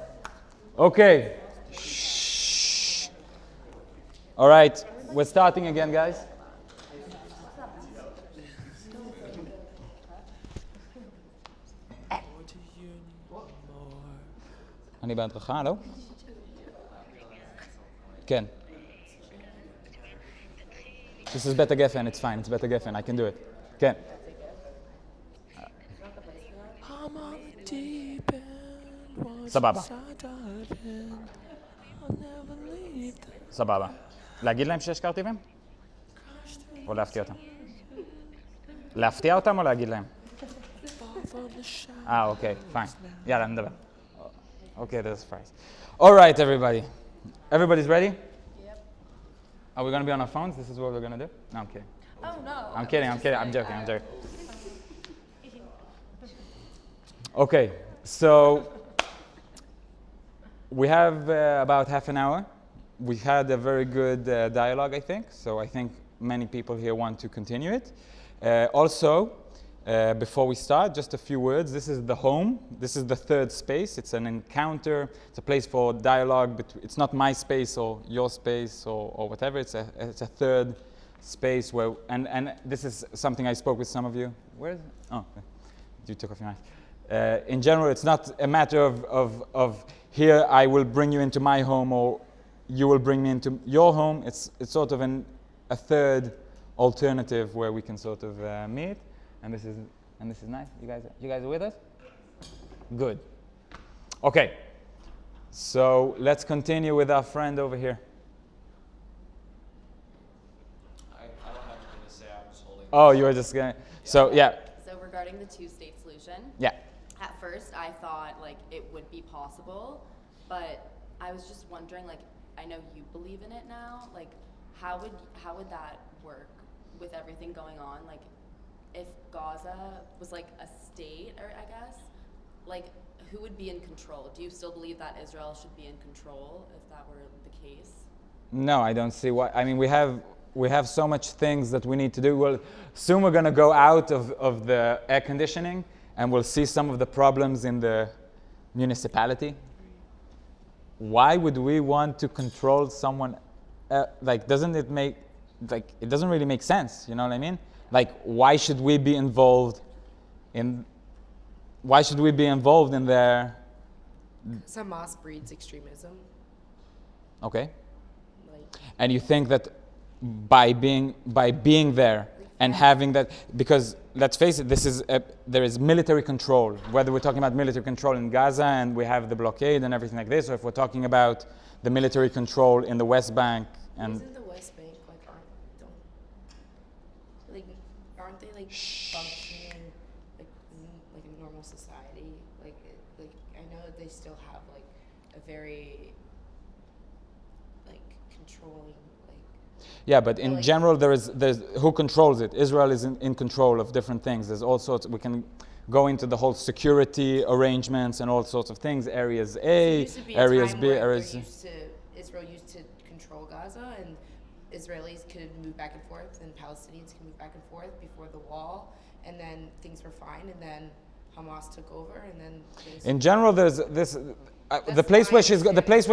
Okay. Shh. All right. We're starting again, guys. אני בהדרכה, לא? כן. This is Beta Geffen, it's fine, it's Beta Geffen, I can do it. כן. I'm on the deep end. Watch סבבה. inside dive in. I'll never leave the סבבה. להגיד להם שיש קרטיבים? או להפתיע אותם? להפתיע אותם או להגיד להם? far from the shadow. אוקיי, פיין. יאללה, נדבר. אוקיי, there's fries. All right, everybody. Everybody's ready? Yep. Are we going to be on our phones? This is what we're going to do? No, I'm kidding. Oh no. I'm kidding, I'm joking. Okay, so we have about half an hour. We had a very good dialogue, I think. So I think many people here want to continue it. Also, before we start, just a few words. This is the home. This is the third space. It's an encounter. It's a place for dialogue. It's not my space or your space or whatever. It's a third space where, and this is something I spoke with some of you. Where is it? Oh, you took off your mask. In general, it's not a matter of here I will bring you into my home or you will bring me into your home. It's sort of a third alternative where we can sort of meet. And this is nice. You guys are with us? Good. Okay. So let's continue with our friend over here. I don't have anything to say. I'm just holding. Oh, you were just gonna. So yeah. So regarding the two-state solution. Yeah. At first, I thought like it would be possible, but I was just wondering, like, I know you believe in it now. Like, how would that work with everything going on? Like, if Gaza was like a state, or I guess, like, who would be in control? Do you still believe that Israel should be in control if that were the case? No, I don't see why. I mean, we have so much things that we need to do. Well, soon we're going to go out of the air conditioning, and we'll see some of the problems in the municipality. Why would we want to control someone? Like, doesn't it make, like, it doesn't really make sense, you know what I mean? Like, why should we be involved in their... Hamas breeds extremism. Okay. Like, And you think that by being there and having that, because let's face it, there is military control, whether we're talking about military control in Gaza and we have the blockade and everything like this, or if we're talking about the military control in the West Bank. And isn't the West Bank aren't they like functioning like a normal society? Like I know that they still have like a very like controlling like. Yeah, but in general, there's who controls it? Israel is in control of different things. There's all sorts. We can go into the whole security arrangements and all sorts of things. Areas A, areas B, areas. Israel used to control Gaza, and Israelis could move back and forth, and Palestinians could move back and forth before the wall, and then things were fine, and then Hamas took over, and then. In general, there's this. The place where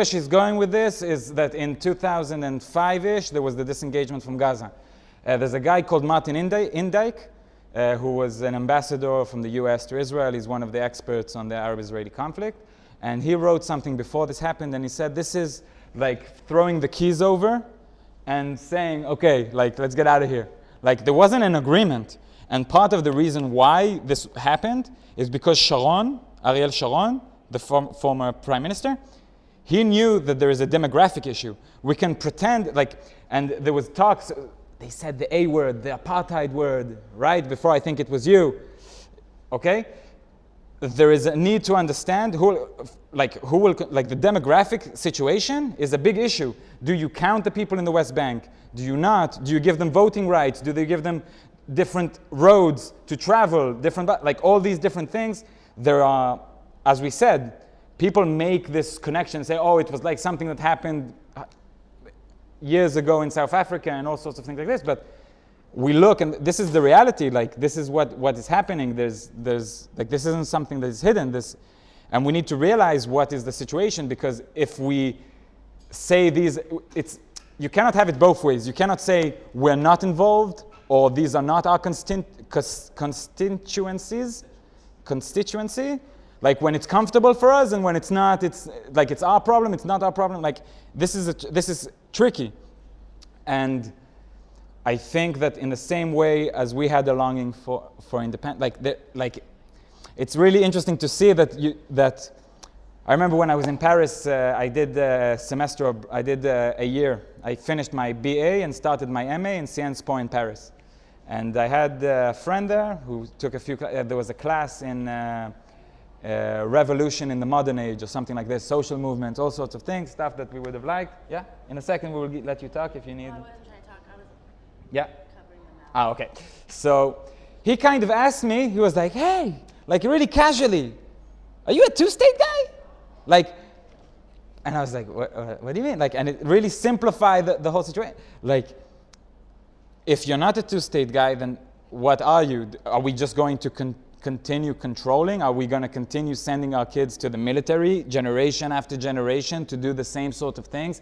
she's going with this is that in 2005-ish there was the disengagement from Gaza. There's a guy called Martin Indyk, who was an ambassador from the U.S. to Israel. He's one of the experts on the Arab-Israeli conflict, and he wrote something before this happened, and he said this is like throwing the keys over and saying, okay, like, let's get out of here. Like, there wasn't an agreement, and part of the reason why this happened is because Ariel Sharon, the former prime minister, he knew that there is a demographic issue. We can pretend like, and there was talks, they said the A word, the apartheid word, right? Before I think it was you, okay? There is a need to understand the demographic situation is a big issue. Do you count the people in the West Bank? Do you not? Do you give them voting rights? Do they give them different roads to travel? Like all these different things. There are, as we said, people make this connection, say, oh, it was like something that happened years ago in South Africa and all sorts of things like this. But we look, and this is the reality. Like, this is what is happening. There's like, this isn't something that is hidden. And we need to realize what is the situation, because if we say you cannot have it both ways. You cannot say we're not involved, or these are not our constituency. Like, when it's comfortable for us, and when it's not, it's like it's our problem. It's not our problem. Like, this is tricky, and I think that in the same way as we had a longing for independence, it's really interesting to see that I remember when I was in Paris, I did a semester, I did a year. I finished my BA and started my MA in Sciences Po in Paris. And I had a friend there who took a few, there was a class in revolution in the modern age or something like this, social movements, all sorts of things, stuff that we would have liked. Yeah, in a second we will let you talk if you need. I wasn't trying to talk, I was Yeah. covering them out. Okay. So he kind of asked me, he was like, hey, like really casually, are you a two-state guy? Like, and I was like, what do you mean? Like, and it really simplified the whole situation. Like, if you're not a two-state guy, then what are you? Are we just going to continue controlling? Are we going to continue sending our kids to the military generation after generation to do the same sort of things?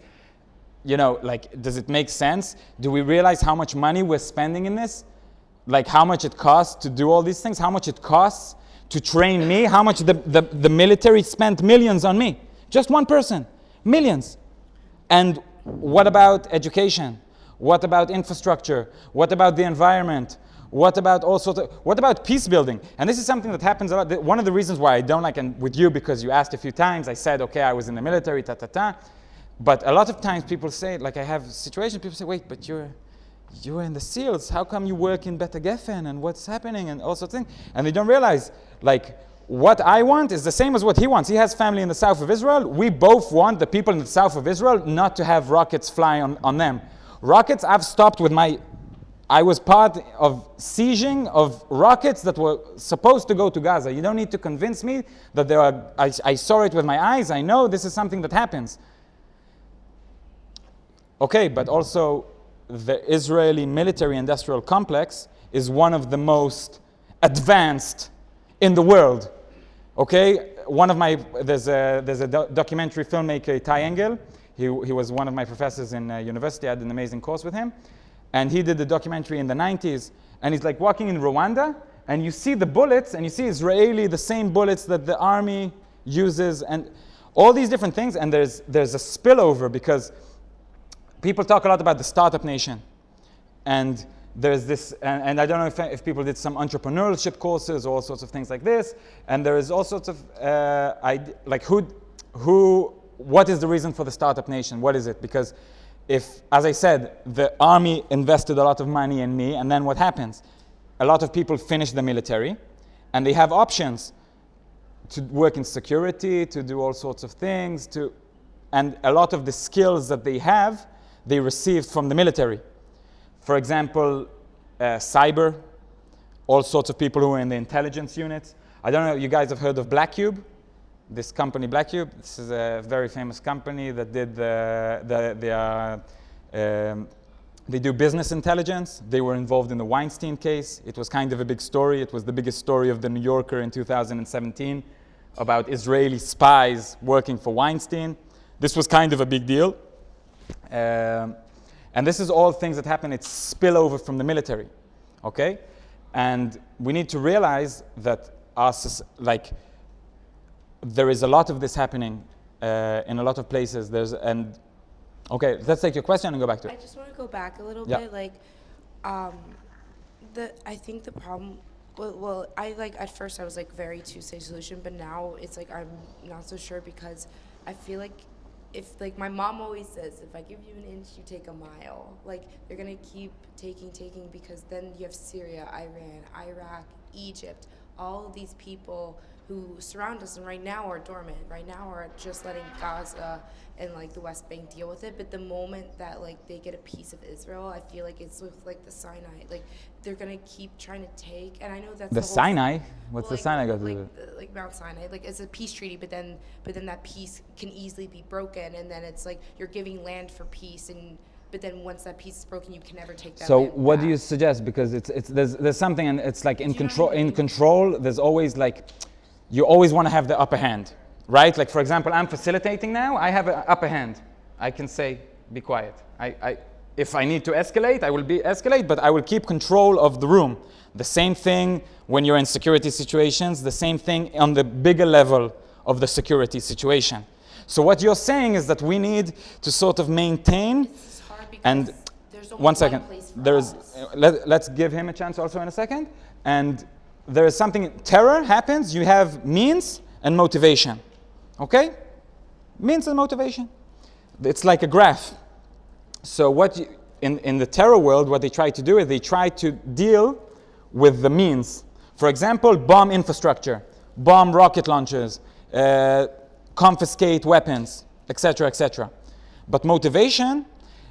You know, like, does it make sense? Do we realize how much money we're spending in this? Like, how much it costs to do all these things? How much it costs to train me? How much the military spent millions on me? Just one person, millions. And what about education? What about infrastructure? What about the environment? What about all sorts of, what about peace building? And this is something that happens a lot. One of the reasons why I don't like, and with you, because you asked a few times, I said, okay, I was in the military, But a lot of times people say, like I have situations, people say, wait, but you're in the SEALs. How come you work in Beta Geffen and what's happening and all sorts of things? And they don't realize, like, what I want is the same as what he wants. He has family in the south of Israel. We both want the people in the south of Israel not to have rockets fly on them. Rockets, I've stopped with I was part of sieging of rockets that were supposed to go to Gaza. You don't need to convince me that there are, I saw it with my eyes. I know this is something that happens. Okay, but also the Israeli military-industrial complex is one of the most advanced in the world. Okay, there's a documentary filmmaker, Ty Engel. He was one of my professors in university. I had an amazing course with him. And he did the documentary in the 90s. And he's like walking in Rwanda, and you see the bullets, and you see the same bullets that the army uses, and all these different things. And there's a spillover, because people talk a lot about the startup nation. And there's this, and I don't know if people did some entrepreneurship courses or all sorts of things like this. And there is all sorts of, what is the reason for the startup nation? What is it? Because if, as I said, the army invested a lot of money in me, and then what happens? A lot of people finish the military, and they have options to work in security, to do all sorts of things, and a lot of the skills that they have, they received from the military. For example, cyber, all sorts of people who are in the intelligence units. I don't know, you guys have heard of Black Cube? This company, Black Cube, this is a very famous company that did they do business intelligence. They were involved in the Weinstein case. It was kind of a big story. It was the biggest story of the New Yorker in 2017 about Israeli spies working for Weinstein. This was kind of a big deal. And this is all things that happen. It's spillover from the military, okay? And we need to realize that there is a lot of this happening in a lot of places. Okay, let's take your question and go back to it. I just want to go back a little Yeah. bit. Like, I think the problem. Well, at first I was like very two-state solution, but now it's like I'm not so sure, because I feel like if, like, my mom always says, if I give you an inch, you take a mile. Like, they're gonna keep taking, because then you have Syria, Iran, Iraq, Egypt, all of these people who surround us, and right now are dormant. Right now are just letting Gaza and like the West Bank deal with it. But the moment that like they get a piece of Israel, I feel like it's with like the Sinai. Like they're gonna keep trying to take. And I know that's the whole Sinai. What's the like, Sinai got to do? Like Mount Sinai. Like it's a peace treaty, but then that peace can easily be broken, and then it's like you're giving land for peace, and but then once that peace is broken, you can never take that. So land what back. do you suggest? Because there's something, and it's like in control. There's always like, you always want to have the upper hand, right? Like for example, I'm facilitating now. I have an upper hand. I can say, be quiet. If I need to escalate, I will escalate, but I will keep control of the room. The same thing when you're in security situations. The same thing on the bigger level of the security situation. So what you're saying is that we need to sort of maintain. And there's one second, let's give him a chance also in a second. And there is something, terror happens, you have means and motivation. Okay? Means and motivation. It's like a graph. So in the terror world, what they try to do is they try to deal with the means. For example, bomb infrastructure, bomb rocket launchers, confiscate weapons, etc., etc. But motivation,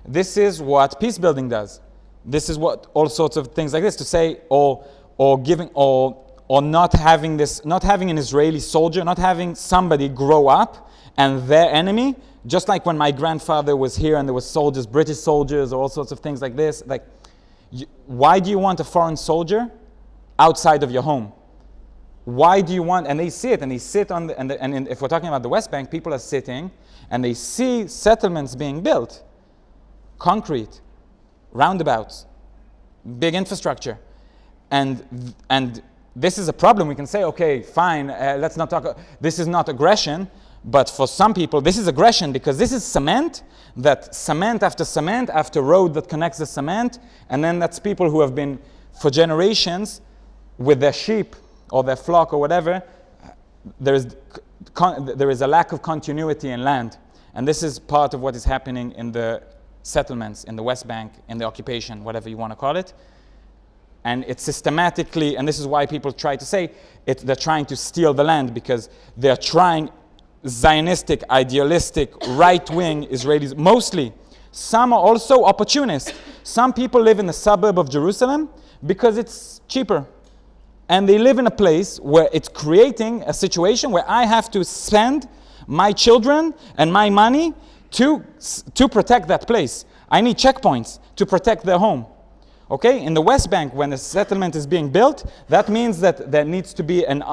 this is what peace building does. This is what all sorts of things like this to say, or not having an Israeli soldier, not having somebody grow up and their enemy, just like when my grandfather was here and there was soldiers, British soldiers, or all sorts of things like this. Like, why do you want a foreign soldier outside of your home? Why do you want? And they see it, and they sit on and if we're talking about the West Bank, people are sitting and they see settlements being built, concrete, roundabouts, big infrastructure, and this is a problem. We can say, okay, fine, let's not talk. This is not aggression, but for some people, this is aggression because this is cement after road that connects the cement, and then that's people who have been for generations with their sheep or their flock or whatever. There is a lack of continuity in land, and this is part of what is happening in the settlements in the West Bank, in the occupation, whatever you want to call it. And it's systematically, and this is why people try to say they're trying to steal the land, because they're trying, Zionistic, idealistic, right-wing Israelis, mostly. Some are also opportunists. Some people live in the suburb of Jerusalem because it's cheaper. And they live in a place where it's creating a situation where I have to spend my children and my money to protect that place. I need checkpoints to protect their home. Okay, in the West Bank, when a settlement is being built, that means that there needs to be an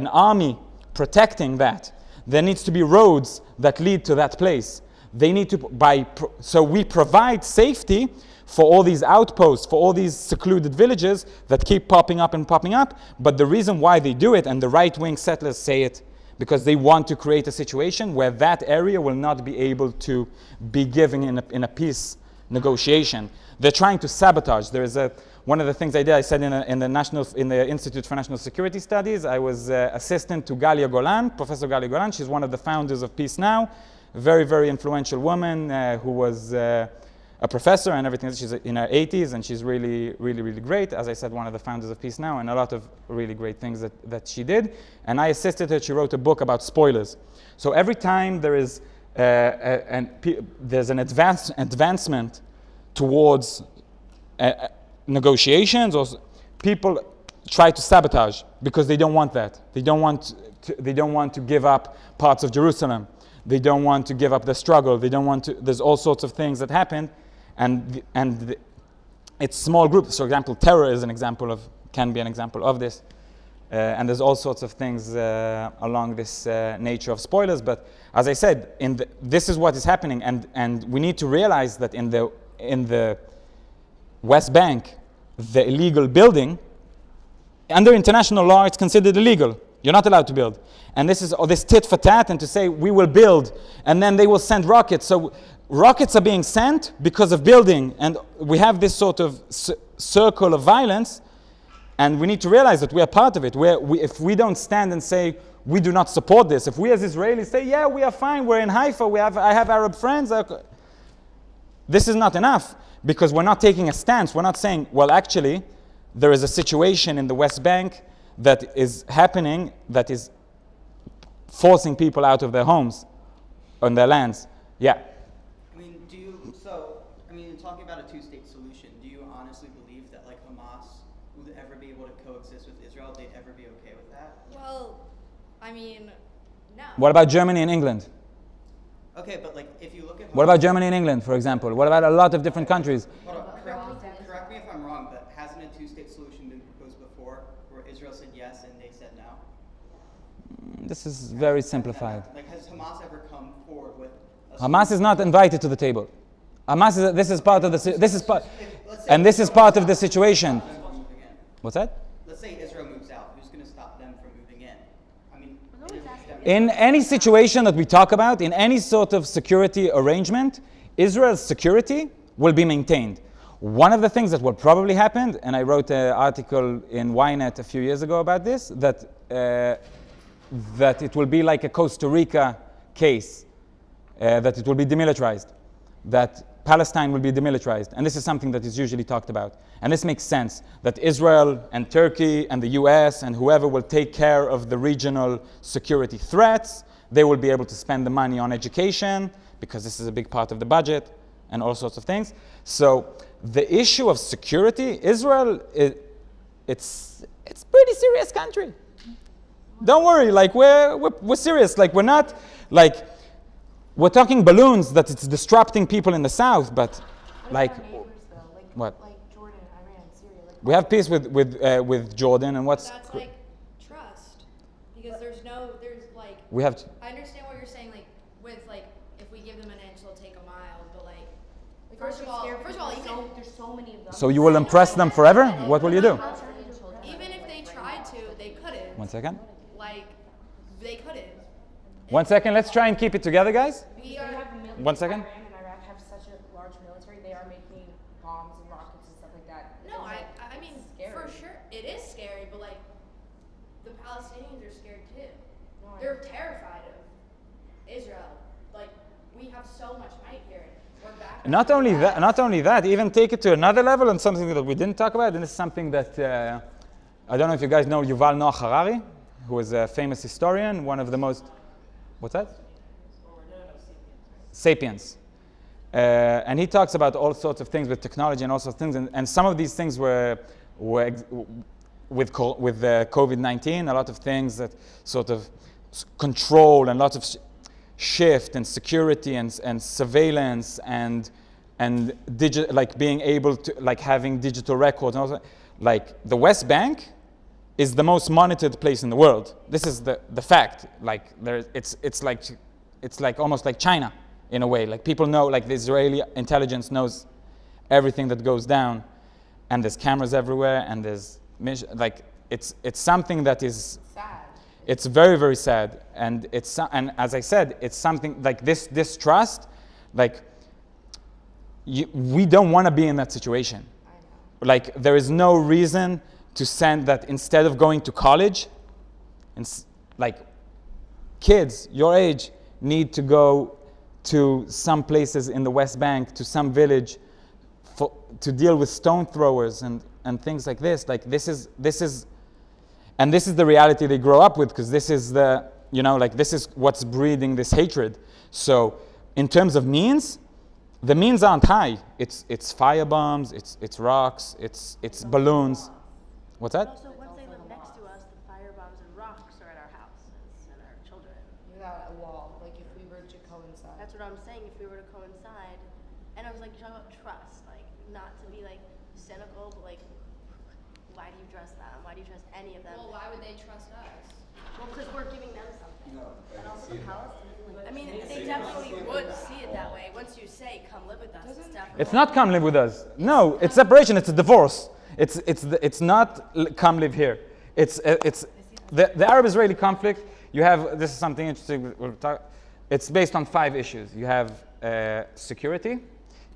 army protecting that. There needs to be roads that lead to that place. They need to, so we provide safety for all these outposts, for all these secluded villages that keep popping up. But the reason why they do it, and the right-wing settlers say it, because they want to create a situation where that area will not be able to be given in a peace negotiation. They're trying to sabotage. There is one of the things I did. I said in the Institute for National Security Studies, I was assistant to Galia Golan, Professor Galia Golan. She's one of the founders of Peace Now, a very, very influential woman who was a professor and everything. She's in her 80s, and she's really, really, really great. As I said, one of the founders of Peace Now, and a lot of really great things that she did. And I assisted her. She wrote a book about spoilers. So every time there is there's an advancement towards negotiations, or people try to sabotage because they don't want that. They don't want to give up parts of Jerusalem. They don't want to give up the struggle. They don't want to. There's all sorts of things that happen, and it's small groups. For example, terror is can be an example of this, and there's all sorts of things along this nature of spoilers. But as I said, this is what is happening, and we need to realize that in the West Bank, the illegal building, under international law, it's considered illegal. You're not allowed to build. And this is this tit for tat, and to say we will build, and then they will send rockets. So rockets are being sent because of building, and we have this sort of circle of violence, and we need to realize that we are part of it. If we don't stand and say we do not support this, if we as Israelis say, yeah, we are fine, we're in Haifa, I have Arab friends, this is not enough, because we're not taking a stance. We're not saying, well, actually, there is a situation in the West Bank that is happening that is forcing people out of their homes, on their lands. Yeah. Talking about a two-state solution, do you honestly believe that like Hamas would ever be able to coexist with Israel? They'd ever be okay with that? Well, I mean, no. What about Germany and England? Okay, but like if you look at what about Germany and England, for example? What about a lot of different countries? Correct me if I'm wrong, but hasn't a two-state solution been proposed before, where Israel said yes and they said no? This is very simplified. Like, has Hamas ever come forward with? Hamas is not invited to the table. Hamas this is part of the situation. What's that? Let's say Israel moves out. Who's going to stop them from moving in? I mean, in any situation that we talk about, in any sort of security arrangement, Israel's security will be maintained. One of the things that will probably happen, and I wrote an article in Ynet a few years ago about this, that it will be like a Costa Rica case, that it will be demilitarized, that Palestine will be demilitarized. And this is something that is usually talked about. And this makes sense, that Israel and Turkey and the US and whoever will take care of the regional security threats. They will be able to spend the money on education, because this is a big part of the budget, and all sorts of things. So the issue of security, Israel, it's a pretty serious country. Don't worry, like we're serious. Like we're not, like, we're talking balloons that it's disrupting people in the south, but like, what? Like Jordan, Iran, Syria. Like, we have peace with Jordan, and what's... That's like trust, because there's like... We have... I understand what you're saying, like, with, like, if we give them an inch, they'll take a mile, but, like, first of all, even... There's so many of them. So you will impress them forever? What will you do? Even if they tried to, they couldn't. 1 second. Like, they couldn't. 1 second, let's try and keep it together, guys. We are... 1 second. Iran and Iraq have such a large military. They are making bombs and rockets and stuff like that. No, I mean, for sure, it is scary, but, like, the Palestinians are scared, too. They're terrified of Israel. Like, we have so much might here. We're back. Not only that, even take it to another level, and something that we didn't talk about, and it's something that, I don't know if you guys know Yuval Noah Harari, who is a famous historian, one of the most, what's that? Sapiens. And he talks about all sorts of things with technology and all sorts of things, and some of these things were with COVID-19, a lot of things that sort of control and lots of shift and security and surveillance and like being able to, like, having digital records and also, like, the West Bank is the most monitored place in the world. This is the fact. Like, it's like almost like China in a way. Like, people know, like, the Israeli intelligence knows everything that goes down, and there's cameras everywhere, and there's like, it's something that is sad. It's very, very sad, and as I said, it's something like this trust, like, we don't want to be in that situation. Like, there is no reason to send that instead of going to college, and like, kids your age need to go to some places in the West Bank, to some village, to deal with stone throwers and things like this. Like, this is the reality they grow up with, because this is this is what's breeding this hatred. So in terms of means, the means aren't high. It's fire bombs, it's rocks, it's balloons. What's that? Also, once they live next to us, the fire bombs and rocks are at our houses and our children. Without a wall, like if we were to coincide. That's what I'm saying, if we were to coincide. And I was like, you're talking about trust, like, not to be, like, cynical, but, like, why do you trust them? Why do you trust any of them? Well, why would they trust us? Well, because we're giving them something. And also the Palestinians. I mean, they definitely would see it that way. Once you say, come live with us, it's definitely... It's not come live with us. No, it's separation. It's a divorce. It's not come live here. It's the Arab-Israeli conflict. You have, this is something interesting. It's based on 5 issues. You have security,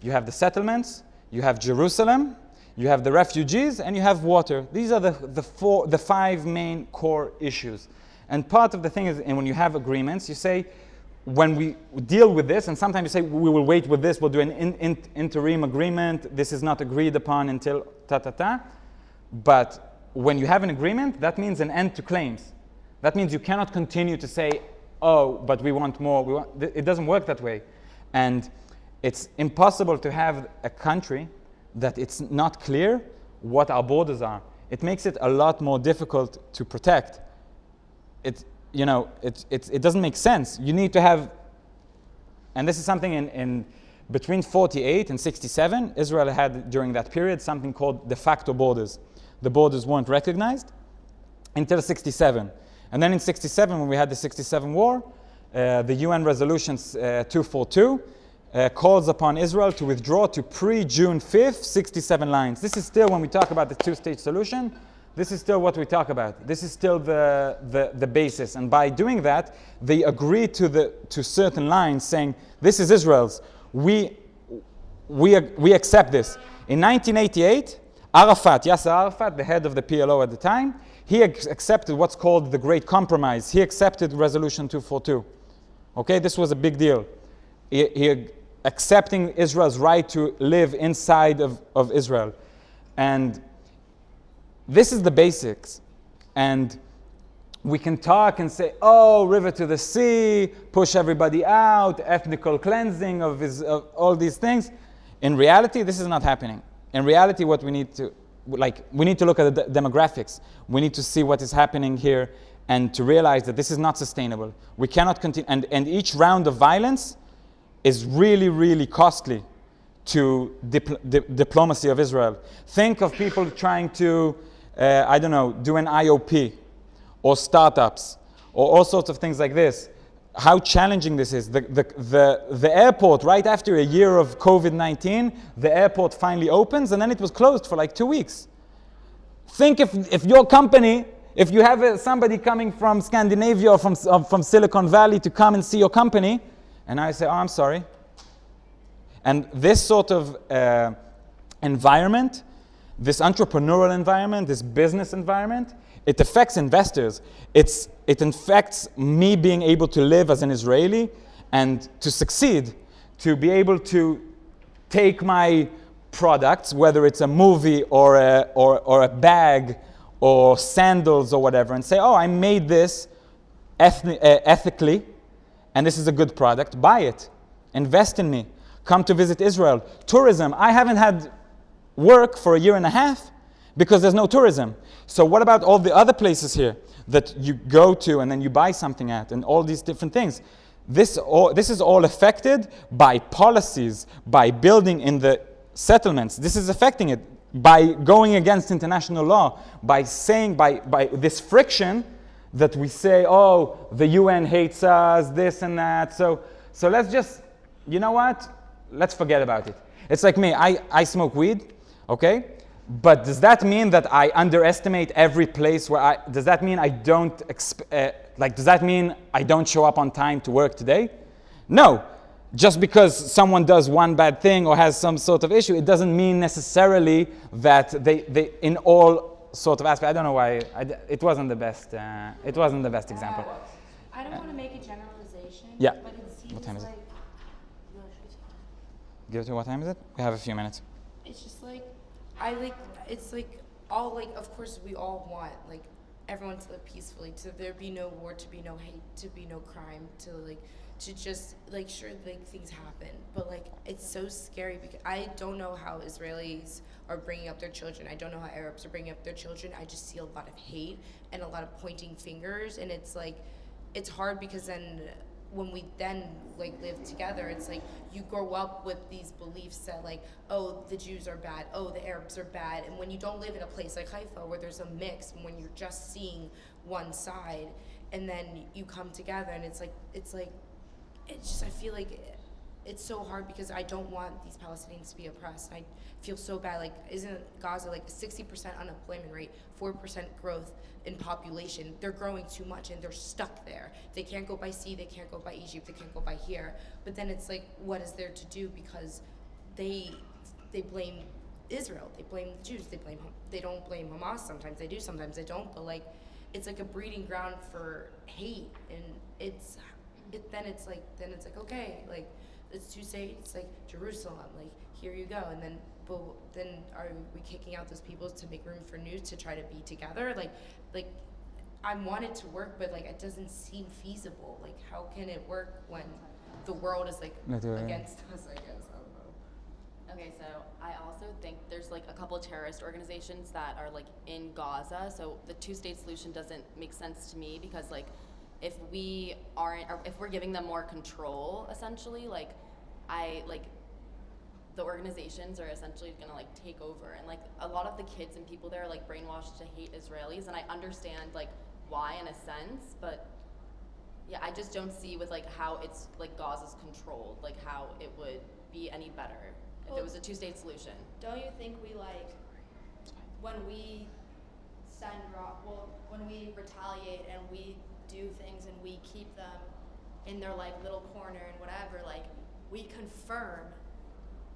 you have the settlements, you have Jerusalem, you have the refugees, and you have water. These are the 5 main core issues. And part of the thing is, and when you have agreements, you say, when we deal with this, and sometimes you say, we will wait with this, we'll do an interim agreement, this is not agreed upon until ta-ta-ta. But when you have an agreement, that means an end to claims. That means you cannot continue to say, oh, but we want more. It doesn't work that way. And it's impossible to have a country that it's not clear what our borders are. It makes it a lot more difficult to protect. It doesn't make sense. You need to have, and this is something in between 48 and 67, Israel had during that period something called de facto borders. The borders weren't recognized until 67. And then in 67, when we had the 67 war, the UN resolutions 242 calls upon Israel to withdraw to pre-June 5th, 67 lines. This is still, when we talk about the two-state solution, this is still what we talk about. This is still the basis. And by doing that, they agree to certain lines saying, this is Israel's. We accept this. In 1988, Arafat, Yasser Arafat, the head of the PLO at the time, he accepted what's called the Great Compromise. He accepted Resolution 242. Okay, this was a big deal. He accepting Israel's right to live inside of Israel. And this is the basics. And we can talk and say, oh, river to the sea, push everybody out, ethnical cleansing of all these things. In reality, this is not happening. In reality, what we need to, we need to look at the demographics. We need to see what is happening here and to realize that this is not sustainable. We cannot continue, and each round of violence is really, really costly to diplomacy of Israel. Think of people trying to, do an IOP, or startups, or all sorts of things like this. How challenging this is. The airport, right after a year of COVID-19, the airport finally opens, and then it was closed for like 2 weeks. Think if your company, if you have somebody coming from Scandinavia or from Silicon Valley to come and see your company, and I say, oh, I'm sorry. And this sort of environment, this entrepreneurial environment, this business environment, it affects investors. It affects me being able to live as an Israeli and to succeed, to be able to take my products, whether it's a movie or a bag or sandals or whatever, and say, oh, I made this ethically, and this is a good product. Buy it. Invest in me. Come to visit Israel. Tourism. I haven't had work for a year and a half because there's no tourism. So what about all the other places here that you go to and then you buy something at, and all these different things? This is all affected by policies, by building in the settlements. This is affecting it by going against international law, by saying, by this friction that we say, oh, the UN hates us, this and that. So let's just, you know what? Let's forget about it. It's like me, I smoke weed, okay? But does that mean that I underestimate every place where does that mean I don't, does that mean I don't show up on time to work today? No. Just because someone does one bad thing or has some sort of issue, it doesn't mean necessarily that they in all sort of aspects. I don't know why, it wasn't the best example. I don't want to make a generalization, Yeah. but it seems What time is it? like Give it to what time is it? We have a few minutes. it's just like it's like all like of course we all want like everyone to live peacefully, to there be no war, to be no hate, to be no crime, to just like sure like things happen, but like it's so scary because I don't know how Israelis are bringing up their children. I don't know how Arabs are bringing up their children. I just see a lot of hate and a lot of pointing fingers, and it's like it's hard because then when we then like live together, it's like you grow up with these beliefs that like, oh, the Jews are bad, oh, the Arabs are bad, and when you don't live in a place like Haifa where there's a mix, and when you're just seeing one side, and then you come together, and it's just I feel like it's so hard because I don't want these Palestinians to be oppressed. I feel so bad. Like, isn't Gaza like a 60% unemployment rate, 4% growth in population? They're growing too much and they're stuck there. They can't go by sea, they can't go by Egypt, they can't go by here. But then it's like, what is there to do? Because they blame Israel, they blame the Jews, they don't blame Hamas. Sometimes they do, sometimes they don't. But like, it's like a breeding ground for hate, and then it's like okay, like it's two states, like Jerusalem, like here you go, and then are we kicking out those people to make room for new to try to be together? Like I want it to work, but like it doesn't seem feasible. Like how can it work when the world is like against us? I guess I don't know. Okay, so I also think there's like a couple of terrorist organizations that are like in Gaza. So the two-state solution doesn't make sense to me because like if we're giving them more control, essentially, the organizations are essentially gonna like take over, and like a lot of the kids and people there are like brainwashed to hate Israelis, and I understand like why in a sense, but yeah, I just don't see with like how it's like Gaza's controlled, like how it would be any better if it was a two-state solution. Don't you think we like when we when we retaliate and we do things and we keep them in their like little corner and whatever, like we confirm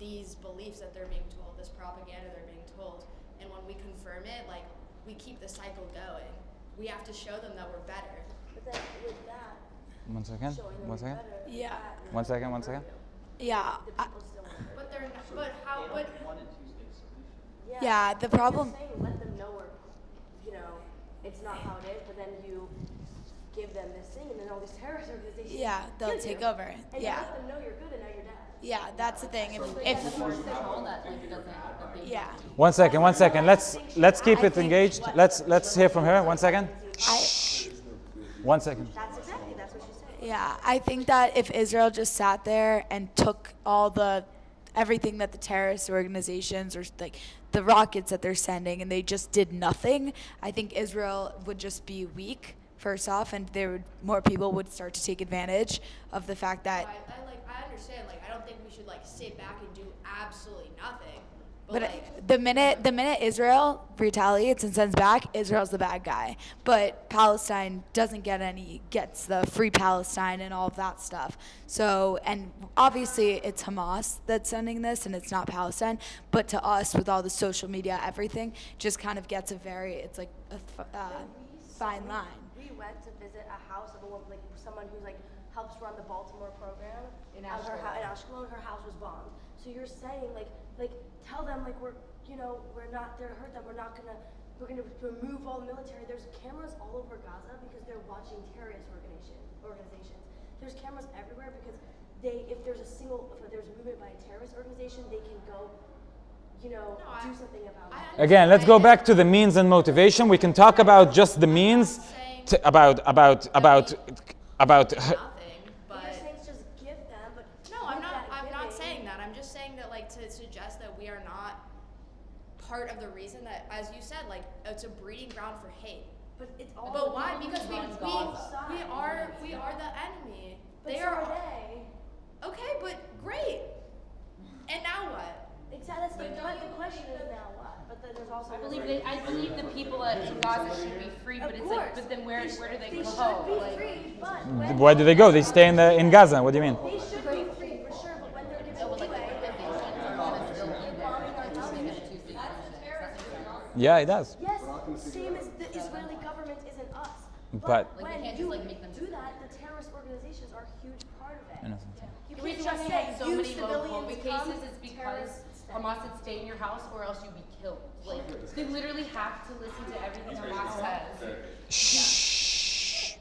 these beliefs that they're being told, this propaganda they're being told. And when we confirm it, like, we keep the cycle going. We have to show them that we're better. But then with that, 1 second. showing them 1 second. better, Yeah. that 1 second. 1 second. Yeah. the people still want it. But they're not, but how, but Yeah, the problem- You're saying let them know we're, you know, it's not how it is, but then you give them this thing, and then all these terrorist organizations. Yeah, they'll kill take you. over. And Yeah. you let them know you're good, and now you're dead. Yeah, that's the thing. If yeah. 1 second. 1 second. Let's keep it engaged. Let's hear from her. 1 second. Shh. 1 second. That's exactly, that's what she's saying. Yeah, I think that if Israel just sat there and took everything that the terrorist organizations or like the rockets that they're sending and they just did nothing, I think Israel would just be weak first off, and more people would start to take advantage of the fact that. I understand. Like, I don't think we should like sit back and do absolutely nothing. But like, the minute Israel retaliates and sends back, Israel's the bad guy. But Palestine gets the free Palestine and all of that stuff. So, and obviously it's Hamas that's sending this and it's not Palestine. But to us, with all the social media, everything, just kind of gets it's like a fine line. We went to visit a house of a woman, like someone who's like helps run the Baltimore program. In Ashkelon, her house was bombed. So you're saying like tell them like we're not there to hurt them. We're gonna remove all the military. There's cameras all over Gaza because they're watching terrorist organizations. There's cameras everywhere because if there's movement by a terrorist organization, they can go do something about it. Again, let's go back to the means and motivation. We can talk about just the means, about. nothing. But You're saying just give them, but no, I'm not saying that. I'm just saying that like to suggest that we are not part of the reason that, as you said, like it's a breeding ground for hate. But it's all. But why? Because we are the enemy. But They so are. are they. Okay, but great. And now what? Exactly. But the question is now what? But then there's also. I believe the people in Gaza should be free, but it's like, but then where do they They go? should be Like, free, but when Where do they go? They stay in Gaza. What do you mean? they should be free for sure, but when they're given Yeah, it does. yes, same as the Israeli government isn't us. But when you do that, the terrorist organizations are a huge part of it. Innocent. You The can't reason just why we say have so you many low civilians COVID come, cases is because terrorists stay. Hamas said stay in your house or else you'll be killed. Like, they literally have to listen to everything Hamas says. shh.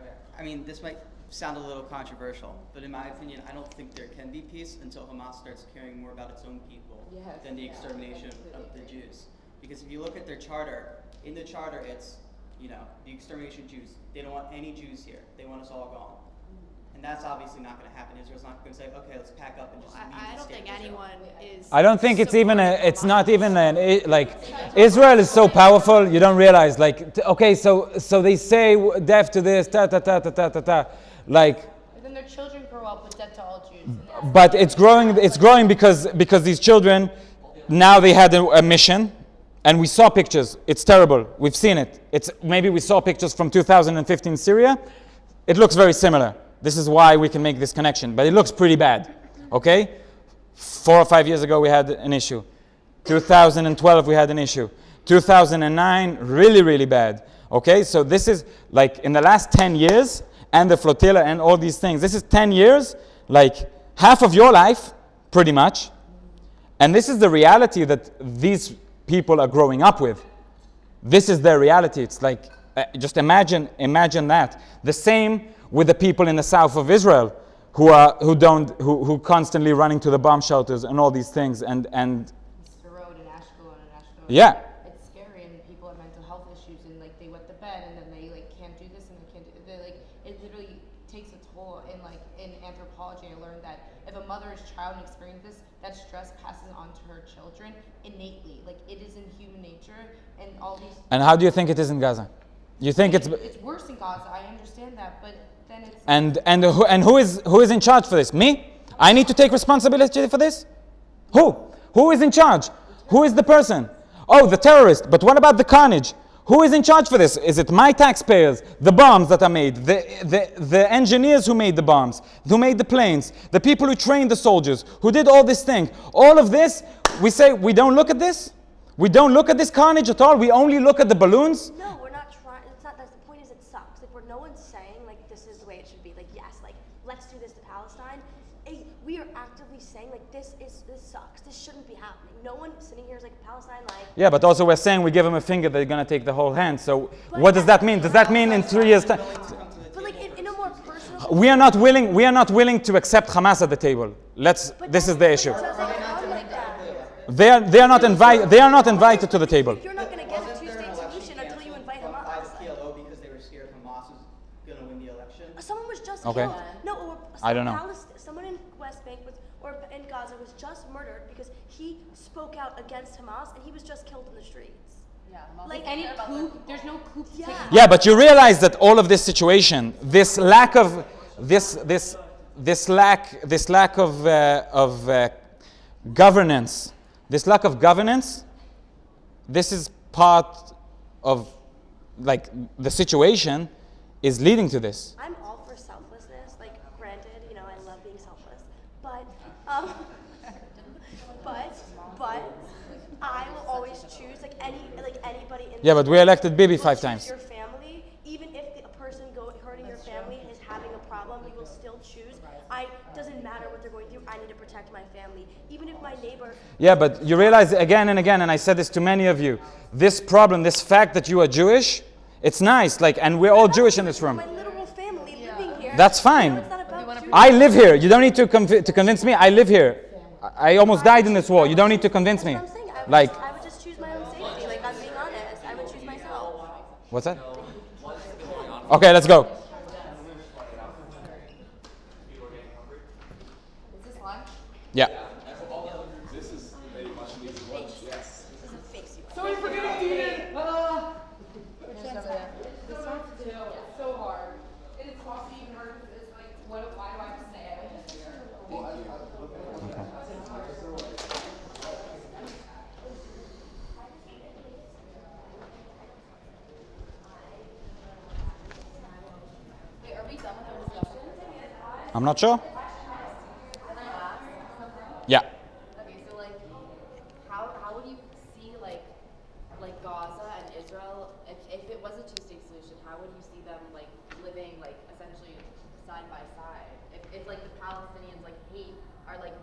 Okay. I mean, this might sound a little controversial, but in my opinion, I don't think there can be peace until Hamas starts caring more about its own people than the extermination of the Jews. Because if you look at their charter, in the charter it's, the extermination of Jews. They don't want any Jews here. They want us all gone. And that's obviously not going to happen. Israel's not going to say, okay, let's pack up and just leave I and don't stay think with Israel. anyone is. I don't think it's not even Israel is so powerful, you don't realize, okay, so they say death to this, like, And then their children grow up with death to all Jews. but it's growing because these children, now they had a mission, and we saw pictures, it's terrible, we've seen it, maybe we saw pictures from 2015 Syria, it looks very similar. This is why we can make this connection, but it looks pretty bad, okay? 4 or 5 years ago we had an issue. 2012 we had an issue. 2009, really, really bad, okay? So this is like in the last 10 years, and the flotilla and all these things, this is 10 years, like half of your life, pretty much, and this is the reality that these people are growing up with. This is their reality. It's like, just imagine that. The same with the people in the south of Israel who constantly running to the bomb shelters and all these things and Sderot and Ashkelon. yeah. It's scary, and people have mental health issues, and like they wet the bed, and then they like can't do this, and they can't do. It literally takes a toll. In anthropology, I learned that if a mother is child and experiences this, that stress passes on to her children innately. Like it is in human nature, and all these. And how do you think it is in Gaza? You think it's worse in Gaza? I understand that, but then it's. and who is in charge for this? Me? I need to take responsibility for this? Who is in charge? Who is the person? Oh, the terrorist. But what about the carnage? Who is in charge for this? Is it my taxpayers? The bombs that are made? The engineers who made the bombs? Who made the planes? The people who trained the soldiers? Who did all this thing? All of this, we say we don't look at this? We don't look at this carnage at all? We only look at the balloons? No, we're not trying. It's not. That's the point. Is it sucks. Like where no one's saying like this is the way it should be. Like yes, like let's do this to Palestine. We are actively saying like this sucks. This shouldn't be happening. No one sitting here is like Palestine like. Yeah, but also we're saying we give them a finger, they're going to take the whole hand. So what does that mean? Does that mean in 3 years' time? But like in a more personal. We are not willing to accept Hamas at the table. This is the issue. They are not invited to the table. You're not going to get a two-state solution until you invite Hamas. PLO because they were scared Hamas was going to win the election. Someone was just Okay. killed. No, or I don't know. Someone in West Bank or in Gaza was just murdered because he spoke out against Hamas and he was just killed in the streets. Yeah, Like any coup, there's no coup. Yeah. Yeah, but you realize that all of this situation, this lack of governance, this is part of like the situation is leading to this. I'm all for selflessness. Like, granted, you know, I love being selfless, but I will always choose anybody. Yeah, but we elected Bibi will 5 choose times. Your family, even if a person hurting your family is having a problem, you will still choose. Doesn't matter what they're going through. I need to protect my family, even if my neighbor. Yeah, but you realize again and again, and I said this to many of you, this problem, this fact that you are Jewish, it's nice, like, and we're all Jewish in this room. My literal family living here. That's fine. You know, it's not about I live here. You don't need to convince me. I live here. I almost died in this war. You don't need to convince me. That's what I'm saying. Like, I would just choose my own safety. Like, I'm being honest. I would choose myself. what's that? Okay, let's go. Is this lunch? Yeah. This is very much needed lunch, yes. Sorry for getting eaten. This one's so hard. It is possibly even harder because it's like, why do I have to say it? Wait, are we done with our discussion? I'm not sure. Yeah. Okay, so like, how would you see like Gaza and Israel if it was a two-state solution? How would you see them like living like essentially side by side? If like the Palestinians like hate are like